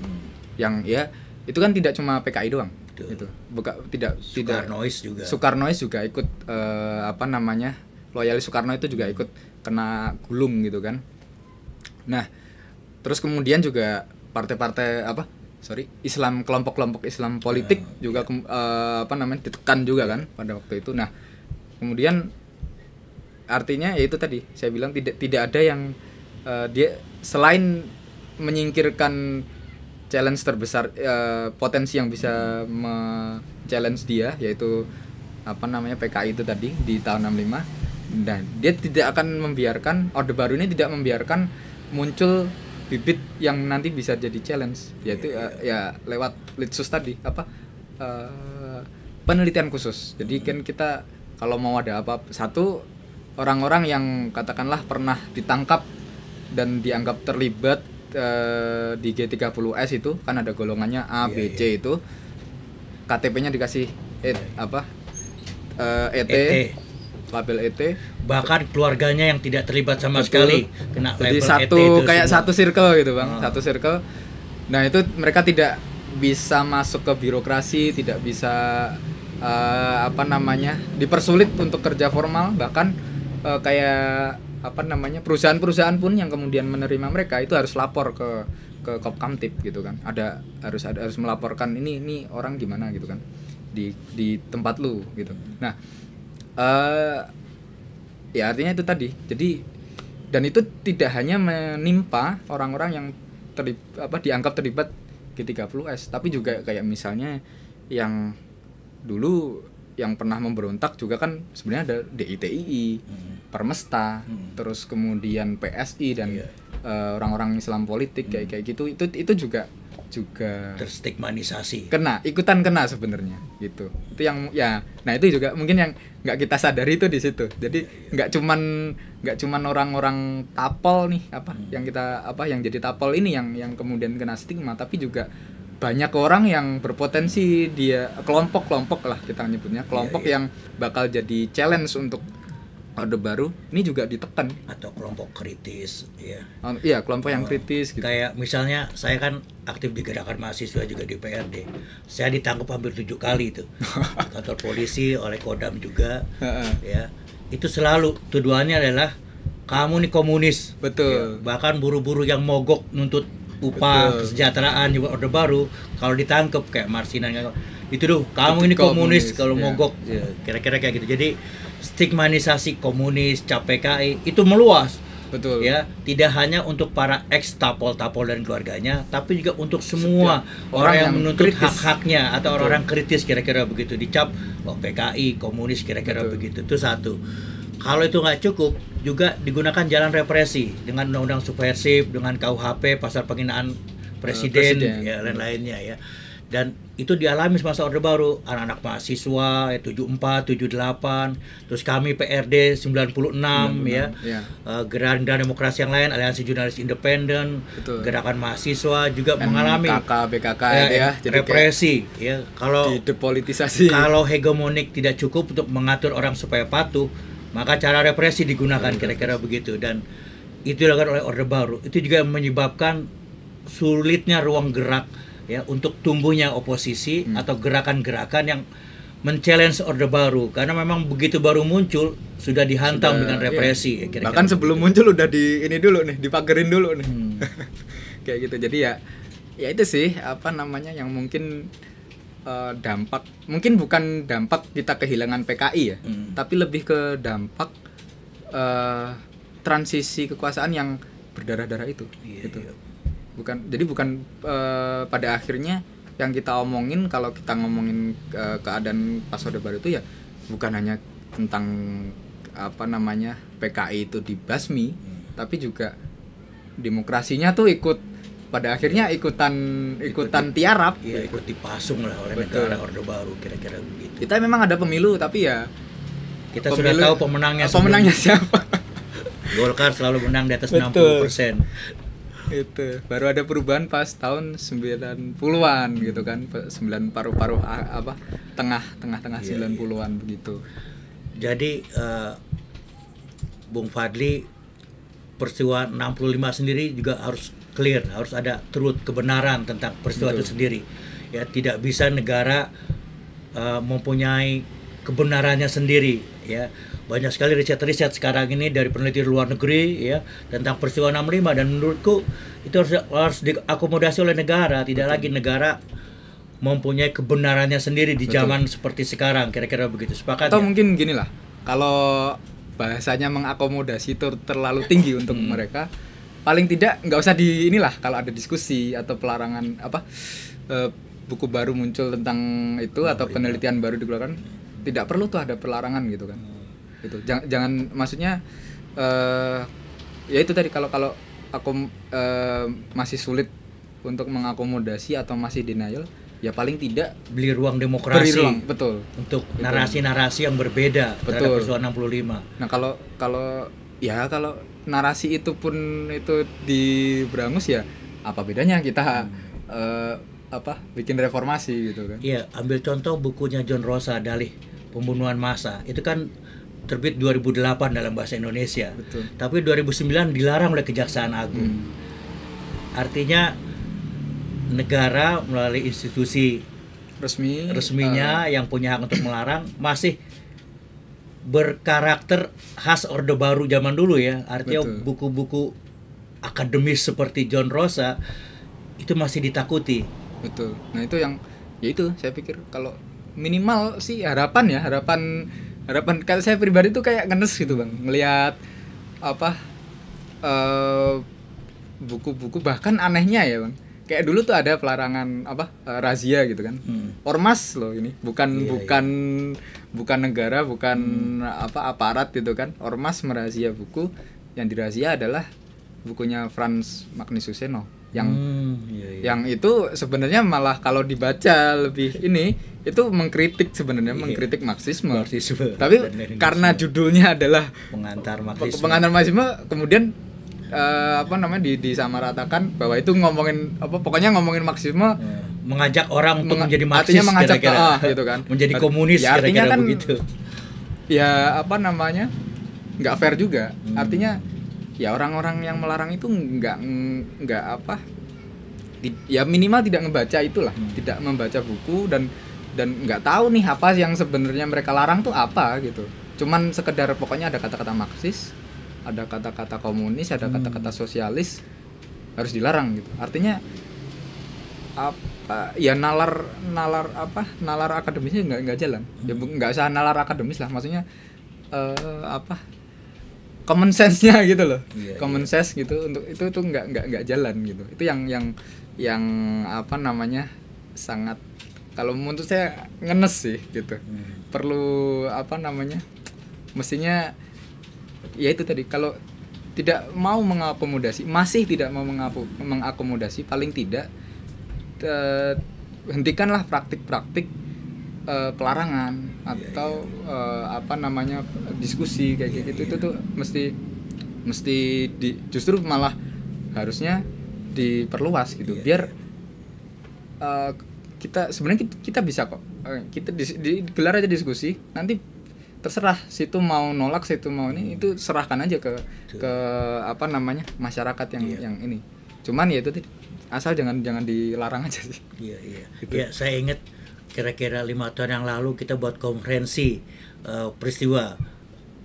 yang ya itu kan tidak cuma PKI doang. Itu tidak Soekarnois juga ikut loyalis Soekarno itu juga ikut kena gulung gitu kan. Nah, terus kemudian juga partai-partai Islam, kelompok-kelompok Islam politik juga ditekan juga kan pada waktu itu. Nah, kemudian artinya ya itu tadi saya bilang tidak ada yang dia selain menyingkirkan challenge terbesar, potensi yang bisa challenge dia, yaitu PKI itu tadi di tahun 65. Dan dia tidak akan membiarkan, Orde Baru ini tidak membiarkan muncul bibit yang nanti bisa jadi challenge, yaitu ya lewat Litsus tadi, penelitian khusus. Jadi kan kita kalau mau ada satu orang-orang yang katakanlah pernah ditangkap dan dianggap terlibat di G30S itu kan ada golongannya A, B, C itu, KTP-nya dikasih ET, label ET, bahkan keluarganya yang tidak terlibat sama sekali kena jadi label satu ET itu kayak semua. satu circle gitu bang, satu circle. Nah itu mereka tidak bisa masuk ke birokrasi, tidak bisa dipersulit untuk kerja formal, bahkan kayak perusahaan-perusahaan pun yang kemudian menerima mereka itu harus lapor ke Kopkamtib gitu kan, harus melaporkan ini orang gimana gitu kan di tempat lu gitu. Nah ya artinya itu tadi. Jadi dan itu tidak hanya menimpa orang-orang yang dianggap terlibat G30S, tapi juga kayak misalnya yang dulu yang pernah memberontak juga kan sebenarnya ada DITII, Permesta, terus kemudian PSI dan orang-orang Islam politik kayak gitu. Itu juga terstigmatisasi. Ikutan kena sebenarnya gitu. Itu yang ya, nah itu juga mungkin yang nggak kita sadari itu di situ. Jadi nggak cuman orang-orang tapol nih yang jadi tapol ini yang kemudian kena stigma, tapi juga banyak orang yang berpotensi, dia kelompok-kelompok lah kita nyebutnya, kelompok yang bakal jadi challenge untuk Orde Baru ini juga ditekan, atau kelompok kritis ya. Iya, kelompok yang kritis gitu. Kayak misalnya saya kan aktif di gerakan mahasiswa juga di PRD. Saya ditangkap hampir 7 kali itu. Kantor polisi, oleh Kodam juga. Ya. Itu selalu tuduhannya adalah kamu nih komunis. Betul. Ya. Bahkan buruh-buruh yang mogok nuntut upah, kesejahteraan juga Orde Baru, kalau ditangkap kayak Marsinan itu tuh kamu ini komunis kalau mogok. Ya, kira-kira kayak gitu. Jadi stigmatisasi komunis, cap PKI itu meluas. Betul. Ya, tidak hanya untuk para ex tapol-tapol dan keluarganya, tapi juga untuk semua orang yang menuntut hak-haknya atau orang-orang kritis, kira-kira begitu, dicap PKI, komunis, kira-kira begitu. Itu satu. Kalau itu nggak cukup, juga digunakan jalan represi dengan undang-undang subversif, dengan KUHP, pasal penghinaan presiden. Ya lain-lainnya ya. Dan itu dialami semasa Orde Baru, anak-anak mahasiswa 74, 78, terus kami PRD 96 ya. Gerakan demokrasi yang lain, Aliansi Jurnalis Independen, gerakan mahasiswa juga mengalami BKK jadi represi ya. Kalau depolitisasi, kalau hegemonik tidak cukup untuk mengatur orang supaya patuh, maka cara represi digunakan, kira-kira begitu. Dan itu dilakukan oleh Orde Baru. Itu juga menyebabkan sulitnya ruang gerak ya untuk tumbuhnya oposisi atau gerakan-gerakan yang men-challenge Orde Baru, karena memang begitu baru muncul sudah dihantam dengan represi. Iya. Bahkan sebelum muncul udah dipagerin dulu nih. Kayak gitu. Jadi ya itu sih yang mungkin dampak, mungkin bukan dampak kita kehilangan PKI ya, tapi lebih ke dampak transisi kekuasaan yang berdarah-darah itu. Gitu. Bukan pada akhirnya yang kita omongin kalau kita ngomongin keadaan pas Orde Baru itu ya bukan hanya tentang apa namanya PKI itu dibasmi, tapi juga demokrasinya tuh ikut pada akhirnya ikutan tiarap. Iya, ikut dipasung lah oleh Betul. negara Orde Baru, kira-kira begitu. Kita memang ada pemilu tapi ya Kita sudah tahu pemenangnya. Pemenangnya siapa? Golkar selalu menang di atas Betul. 60%. Itu baru ada perubahan pas tahun 90-an gitu kan, 9 paruh-paruh tengah-tengah Iya, 90-an begitu. Jadi Bung Fadli, peristiwa 65 sendiri juga harus clear, harus ada truth, kebenaran tentang peristiwa itu sendiri. Ya, tidak bisa negara mempunyai kebenarannya sendiri, ya. Banyak sekali riset-riset sekarang ini dari peneliti luar negeri, ya, tentang peristiwa 65, dan menurutku itu harus diakomodasi oleh negara. Tidak lagi negara mempunyai kebenarannya sendiri di zaman seperti sekarang, kira-kira begitu. Sepakat? Atau ya? mungkin gini lah, kalau bahasanya mengakomodasi itu terlalu tinggi untuk mereka, paling tidak nggak usah inilah kalau ada diskusi atau pelarangan buku baru muncul tentang itu atau penelitian baru dikeluarkan, tidak perlu tuh ada pelarangan gitu kan. Gitu. Jangan maksudnya ya itu tadi, kalau aku masih sulit untuk mengakomodasi atau masih denial, ya paling tidak Beli ruang demokrasi, betul, untuk narasi-narasi yang berbeda terhadap peristiwa 65. Nah kalau narasi itu pun itu diberangus, ya apa bedanya kita bikin reformasi gitu kan. Iya, ambil contoh bukunya John Rosa, Dalih Pembunuhan Massa. Itu kan terbit 2008 dalam bahasa Indonesia. Betul. Tapi 2009 dilarang oleh Kejaksaan Agung. Artinya negara melalui institusi resminya yang punya hak untuk melarang masih berkarakter khas Orde Baru zaman dulu, ya. Artinya Betul. buku-buku akademis seperti John Rosa itu masih ditakuti. Betul. Nah itu yang, ya itu saya pikir kalau minimal sih harapan kalau saya pribadi tuh kayak ngenes gitu Bang, ngelihat buku-buku, bahkan anehnya ya Bang, kayak dulu tuh ada pelarangan razia gitu kan. Ormas loh ini, bukan negara, bukan aparat gitu kan. Ormas merazia buku, yang dirazia adalah bukunya Frans Magnus Suseno yang itu sebenarnya malah kalau dibaca lebih itu mengkritik sebenarnya, mengkritik Marxisme. Tapi karena judulnya adalah pengantar Marxisme, kemudian disamaratakan bahwa itu ngomongin pokoknya ngomongin Marxisme, mengajak orang untuk menjadi Marxis, artinya mengajak kira-kira. Gitu kan, menjadi komunis, ya, kira-kira kan, begitu. Ya nggak fair juga. Artinya ya orang-orang yang melarang itu ya minimal tidak ngebaca itulah, tidak membaca buku dan nggak tahu nih apa yang sebenarnya mereka larang tuh apa gitu. Cuman sekedar pokoknya ada kata-kata Marxis, ada kata-kata komunis, ada kata-kata sosialis, harus dilarang gitu. Artinya ya nalar akademisnya nggak jalan. Ya nggak usah nalar akademis lah, maksudnya common sense-nya gitu loh. Common sense gitu, untuk itu tuh nggak jalan gitu. Itu yang sangat, kalau menurut saya ngenes sih gitu. Perlu mestinya ya itu tadi, kalau tidak mau mengakomodasi, masih tidak mau mengakomodasi, paling tidak hentikanlah praktik-praktik pelarangan atau diskusi kayak gitu. Itu tuh mesti justru malah harusnya diperluas gitu, biar kita bisa kok, kita digelar aja diskusi, nanti terserah situ mau nolak, situ mau ini, itu serahkan aja ke masyarakat yang ini. Cuman ya itu asal jangan dilarang aja sih. Iya. Gitu. Ya, saya ingat kira-kira 5 tahun yang lalu kita buat konferensi peristiwa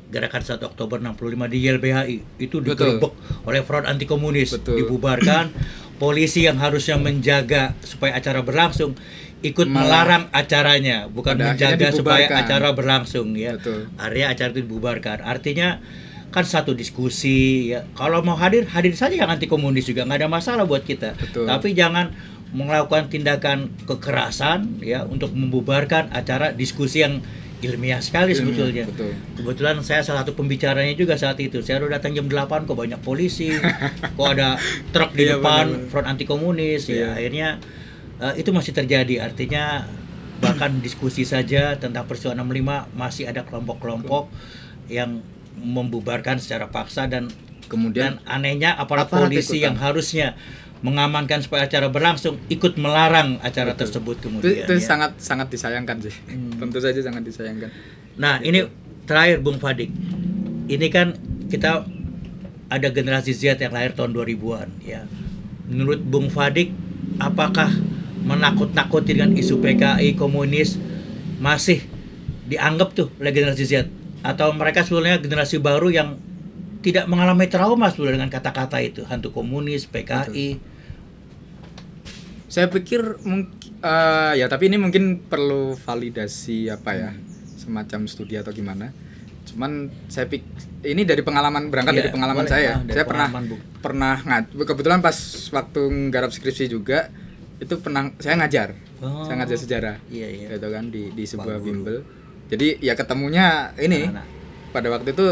Gerakan 1 Oktober 65 di YLBHI. Itu digerebek oleh Front Anti Komunis, dibubarkan. Polisi yang harusnya menjaga supaya acara berlangsung ikut melarang acaranya, bukan menjaga supaya acara berlangsung, ya. Akhirnya acara itu dibubarkan. Artinya kan satu diskusi, ya. Kalau mau hadir saja yang anti komunis juga, nggak ada masalah buat kita. Tapi jangan melakukan tindakan kekerasan ya untuk membubarkan acara diskusi yang ilmiah sekali sebetulnya. Betul. Kebetulan saya salah satu pembicaranya juga saat itu. Saya udah datang jam 8 kok banyak polisi, kok ada truk di Iya, depan benar-benar. front anti komunis Iya. ya. Akhirnya itu masih terjadi. Artinya bahkan diskusi saja tentang peristiwa 65 masih ada kelompok-kelompok yang membubarkan secara paksa dan Kemudian anehnya aparat aparat polisi ikutan. yang harusnya mengamankan supaya acara berlangsung ikut melarang acara Betul. tersebut itu kemudian. ya. sangat disayangkan sih. Tentu saja sangat disayangkan. Nah, ini terakhir Bung Fadik. Ini kan kita ada generasi Z yang lahir tahun 2000-an ya. Menurut Bung Fadik, apakah menakut-nakuti dengan isu PKI komunis masih dianggap tuh oleh generasi Z, atau mereka sebenarnya generasi baru yang tidak mengalami trauma sebenarnya dengan kata-kata itu, hantu komunis, PKI? Saya pikir mungkin ya, tapi ini mungkin perlu validasi apa ya, semacam studi atau gimana. Cuman saya ini dari pengalaman, berangkat Iya, dari pengalaman boleh. saya. Dari Saya pengalaman, Bu. pernah kebetulan pas waktu nggarap skripsi juga itu saya ngajar. Oh. Saya ngajar sejarah. Iya, iya. Gitu kan di sebuah Pak guru. bimbel. Jadi ya ketemunya ini Anak-anak. pada waktu itu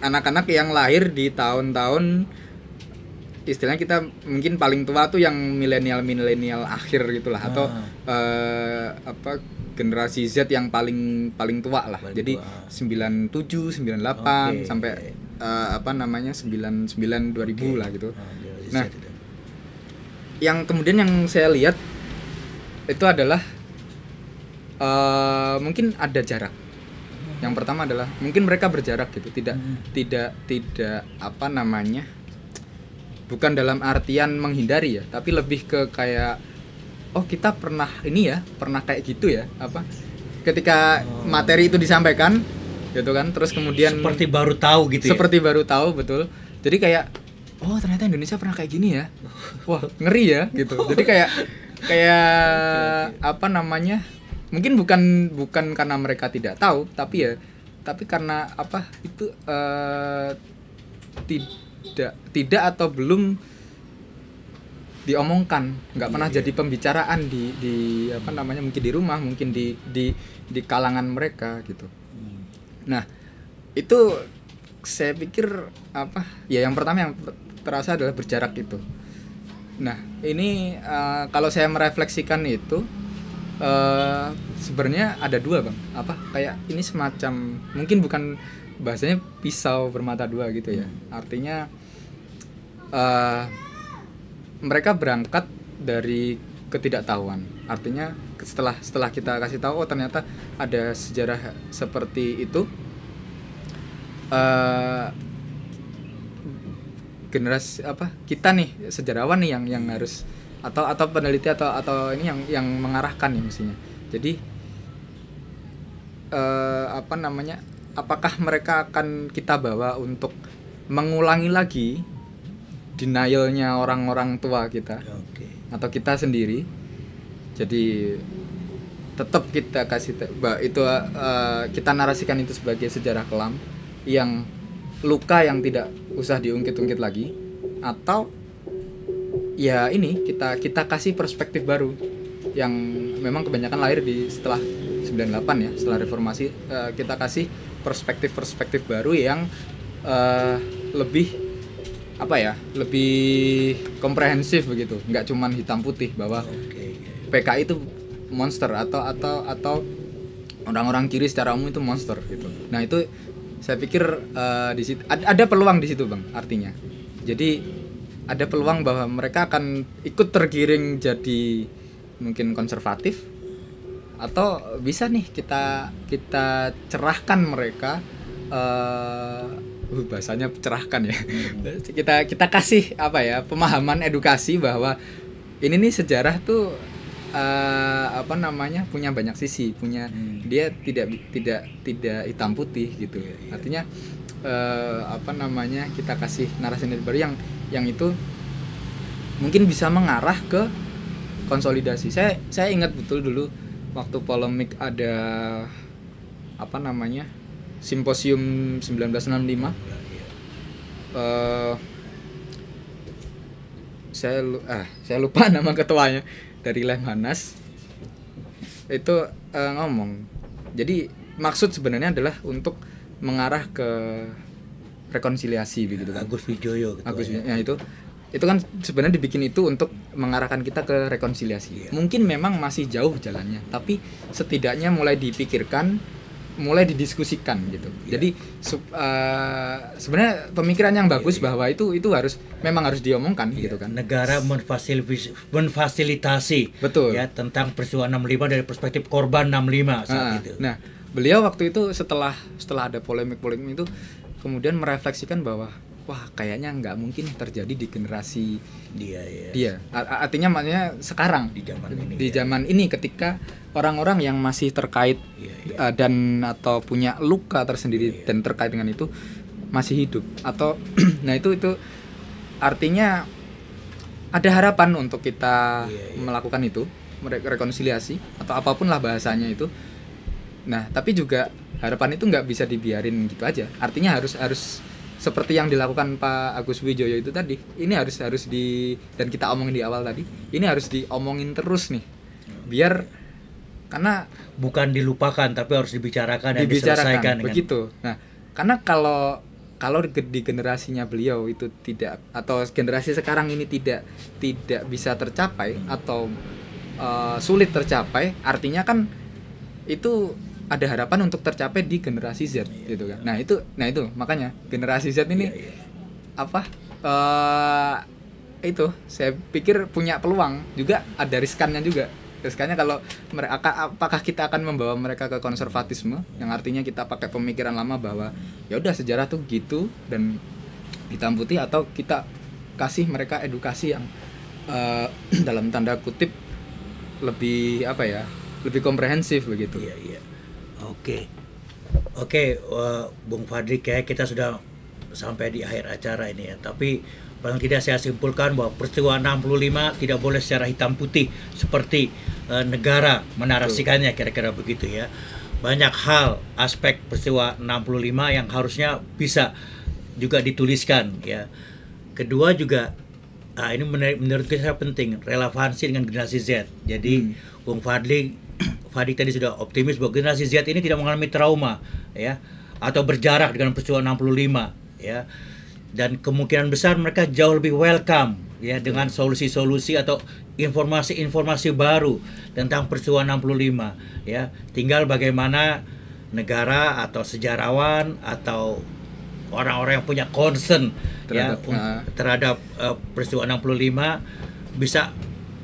anak-anak yang lahir di tahun-tahun istilahnya kita mungkin paling tua tuh yang milenial akhir gitulah, atau apa generasi Z yang paling tua lah. Paling Jadi tua. 97, 98 Oke. sampai apa namanya 99 2000 lah gitu. Nah, yang kemudian yang saya lihat itu adalah mungkin ada jarak. Yang pertama adalah mungkin mereka berjarak gitu, tidak apa namanya, bukan dalam artian menghindari ya, tapi lebih ke kayak oh kita pernah ini ya, pernah kayak gitu ya, apa ketika materi itu disampaikan gitu kan, terus kemudian seperti baru tahu gitu seperti baru tahu, betul. Jadi kayak oh ternyata Indonesia pernah kayak gini ya, wah ngeri ya gitu. Jadi kayak apa namanya, mungkin bukan karena mereka tidak tahu, tapi karena apa itu tidak atau belum diomongkan, nggak pernah jadi pembicaraan di apa namanya, mungkin di rumah, mungkin di kalangan mereka gitu. Nah itu saya pikir apa ya, yang pertama yang terasa adalah berjarak itu. Nah ini kalau saya merefleksikan itu sebenarnya ada dua bang, apa kayak ini semacam, mungkin bukan bahasanya pisau bermata dua gitu ya, artinya mereka berangkat dari ketidaktahuan, artinya setelah kita kasih tahu oh ternyata ada sejarah seperti itu, generasi apa kita nih sejarawan nih yang harus atau peneliti atau ini yang mengarahkan nih mestinya. Jadi apa namanya, apakah mereka akan kita bawa untuk mengulangi lagi denialnya orang-orang tua kita, atau kita sendiri? Jadi tetap kita kasih itu kita narasikan itu sebagai sejarah kelam yang luka yang tidak usah diungkit-ungkit lagi, atau ya ini kita kasih perspektif baru yang memang kebanyakan lahir di setelah 98 ya, setelah reformasi. Kita kasih perspektif baru yang lebih apa ya, lebih komprehensif begitu, nggak cuman hitam putih bahwa PKI itu monster atau orang-orang kiri secara umum itu monster gitu. Nah itu saya pikir di situ ada peluang di situ bang, artinya jadi ada peluang bahwa mereka akan ikut tergiring jadi mungkin konservatif, atau bisa nih kita cerahkan mereka, bahasanya cerahkan ya. Kita kasih apa ya, pemahaman edukasi bahwa ini nih sejarah tuh apa namanya, punya banyak sisi, punya dia tidak hitam putih gitu. Artinya apa namanya, kita kasih narasi baru yang itu mungkin bisa mengarah ke konsolidasi. Saya ingat betul dulu waktu polemik ada apa namanya, simposium 1965, saya lupa nama ketuanya dari Lemhanas itu ngomong. Jadi maksud sebenarnya adalah untuk mengarah ke rekonsiliasi begitu kan. Agus Wijoyo Ya itu kan sebenarnya dibikin itu untuk mengarahkan kita ke rekonsiliasi. Mungkin memang masih jauh jalannya, tapi setidaknya mulai dipikirkan, mulai didiskusikan gitu. Jadi sebenarnya pemikiran yang bagus bahwa itu memang harus diomongkan gitu kan. Negara memfasilitasi betul ya tentang peristiwa 65 dari perspektif korban 65 saat itu. Nah, beliau waktu itu setelah ada polemik itu kemudian merefleksikan bahwa wah kayaknya nggak mungkin terjadi di generasi dia. Artinya maknanya sekarang di zaman ini ketika orang-orang yang masih terkait dan atau punya luka tersendiri dan terkait dengan itu masih hidup atau nah itu artinya ada harapan untuk kita melakukan itu, rekonsiliasi atau apapun lah bahasanya itu. Nah tapi juga harapan itu nggak bisa dibiarin gitu aja. Artinya harus seperti yang dilakukan Pak Agus Wijoyo itu tadi. Ini harus dan kita omongin di awal tadi. Ini harus diomongin terus nih. Biar karena bukan dilupakan tapi harus dibicarakan dan diselesaikan begitu. Nah, karena kalau di generasinya beliau itu tidak atau generasi sekarang ini tidak bisa tercapai atau sulit tercapai, artinya kan itu ada harapan untuk tercapai di generasi Z gitu kan. Nah itu makanya generasi Z ini itu saya pikir punya peluang juga, ada riskannya juga. Riskannya kalau apakah kita akan membawa mereka ke konservatisme yang artinya kita pakai pemikiran lama bahwa ya udah sejarah tuh gitu dan hitam putih, atau kita kasih mereka edukasi yang dalam tanda kutip lebih lebih komprehensif begitu. Oke, Bung Fadli, kayak kita sudah sampai di akhir acara ini ya. Tapi paling tidak saya simpulkan bahwa peristiwa 65 tidak boleh secara hitam putih seperti negara menarasikannya, kira-kira begitu ya. Banyak hal aspek peristiwa 65 yang harusnya bisa juga dituliskan ya. Kedua juga ini menurut saya penting, relevansi dengan generasi Z. Jadi Bung Fadli tadi sudah optimis bahwa generasi Z ini tidak mengalami trauma ya atau berjarak dengan peristiwa 65 ya, dan kemungkinan besar mereka jauh lebih welcome ya dengan solusi-solusi atau informasi-informasi baru tentang peristiwa 65 ya. Tinggal bagaimana negara atau sejarawan atau orang-orang yang punya concern terhadap peristiwa 65 bisa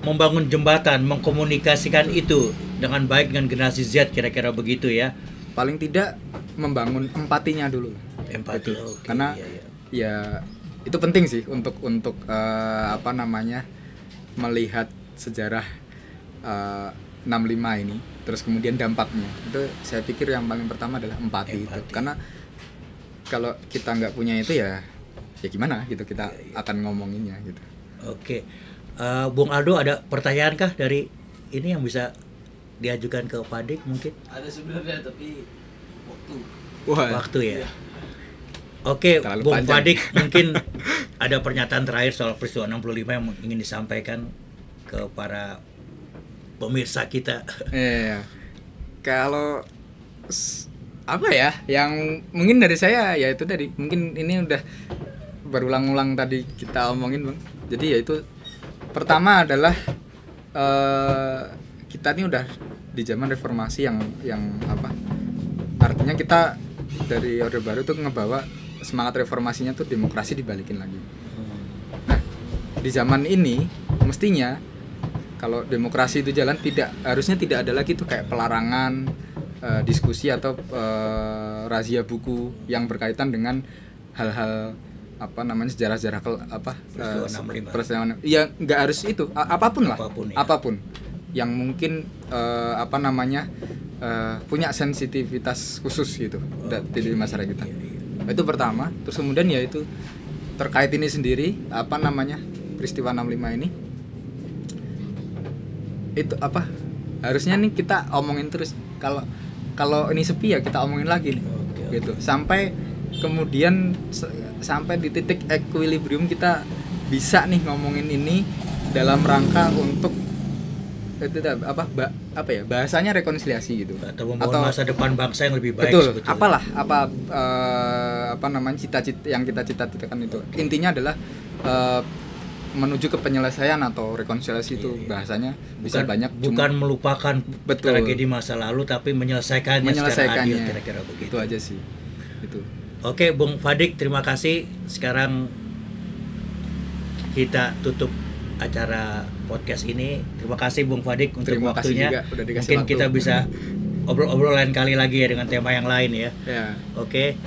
membangun jembatan, mengkomunikasikan itu dengan baik dengan generasi Z, kira-kira begitu ya. Paling tidak membangun empatinya dulu. Empati. Karena ya itu penting sih untuk melihat sejarah 65 ini, terus kemudian dampaknya. Itu saya pikir yang paling pertama adalah empati. Itu. Karena kalau kita nggak punya itu ya gimana gitu kita akan ngomonginnya gitu. Oke. Bung Aldo, ada pertanyaan kah dari ini yang bisa diajukan ke Pak Dik mungkin? Ada sebenarnya tapi waktu ya. Oke, Bung Pak Dik, mungkin ada pernyataan terakhir soal peristiwa 65 yang ingin disampaikan ke para pemirsa kita. Kalau yang mungkin dari saya ya itu tadi, mungkin ini udah berulang-ulang tadi kita omongin Bang. Jadi ya itu pertama adalah kita ini udah di zaman reformasi yang artinya kita dari Orde Baru tuh ngebawa semangat reformasinya tuh demokrasi dibalikin lagi. Nah di zaman ini mestinya kalau demokrasi itu jalan harusnya tidak ada lagi tuh kayak pelarangan diskusi atau razia buku yang berkaitan dengan hal-hal sejarah-sejarah ya nggak harus itu apapun yang mungkin punya sensitivitas khusus gitu di masyarakat kita. Itu pertama. Terus kemudian ya itu terkait ini sendiri peristiwa 65 ini itu harusnya nih kita omongin terus. Kalau ini sepi ya kita omongin lagi nih. Gitu sampai kemudian sampai di titik equilibrium kita bisa nih ngomongin ini dalam rangka untuk itu apa ya bahasanya rekonsiliasi gitu atau membangun masa depan bangsa yang lebih baik. Betul. Sebetulnya. Apalah apa namanya cita-cita yang kita cita-citakan itu. Intinya adalah menuju ke penyelesaian atau rekonsiliasi itu bahasanya bisa banyak. Bukan melupakan tragedi masa lalu tapi menyelesaikannya secara adil, kira-kira begitu. Itu aja sih. Itu. Oke, Bung Fadik, terima kasih. Sekarang kita tutup acara podcast ini. Terima kasih Bung Fadik untuk waktunya. Mungkin kita bisa obrol-obrol lain kali lagi ya dengan tema yang lain ya. Ya. Oke.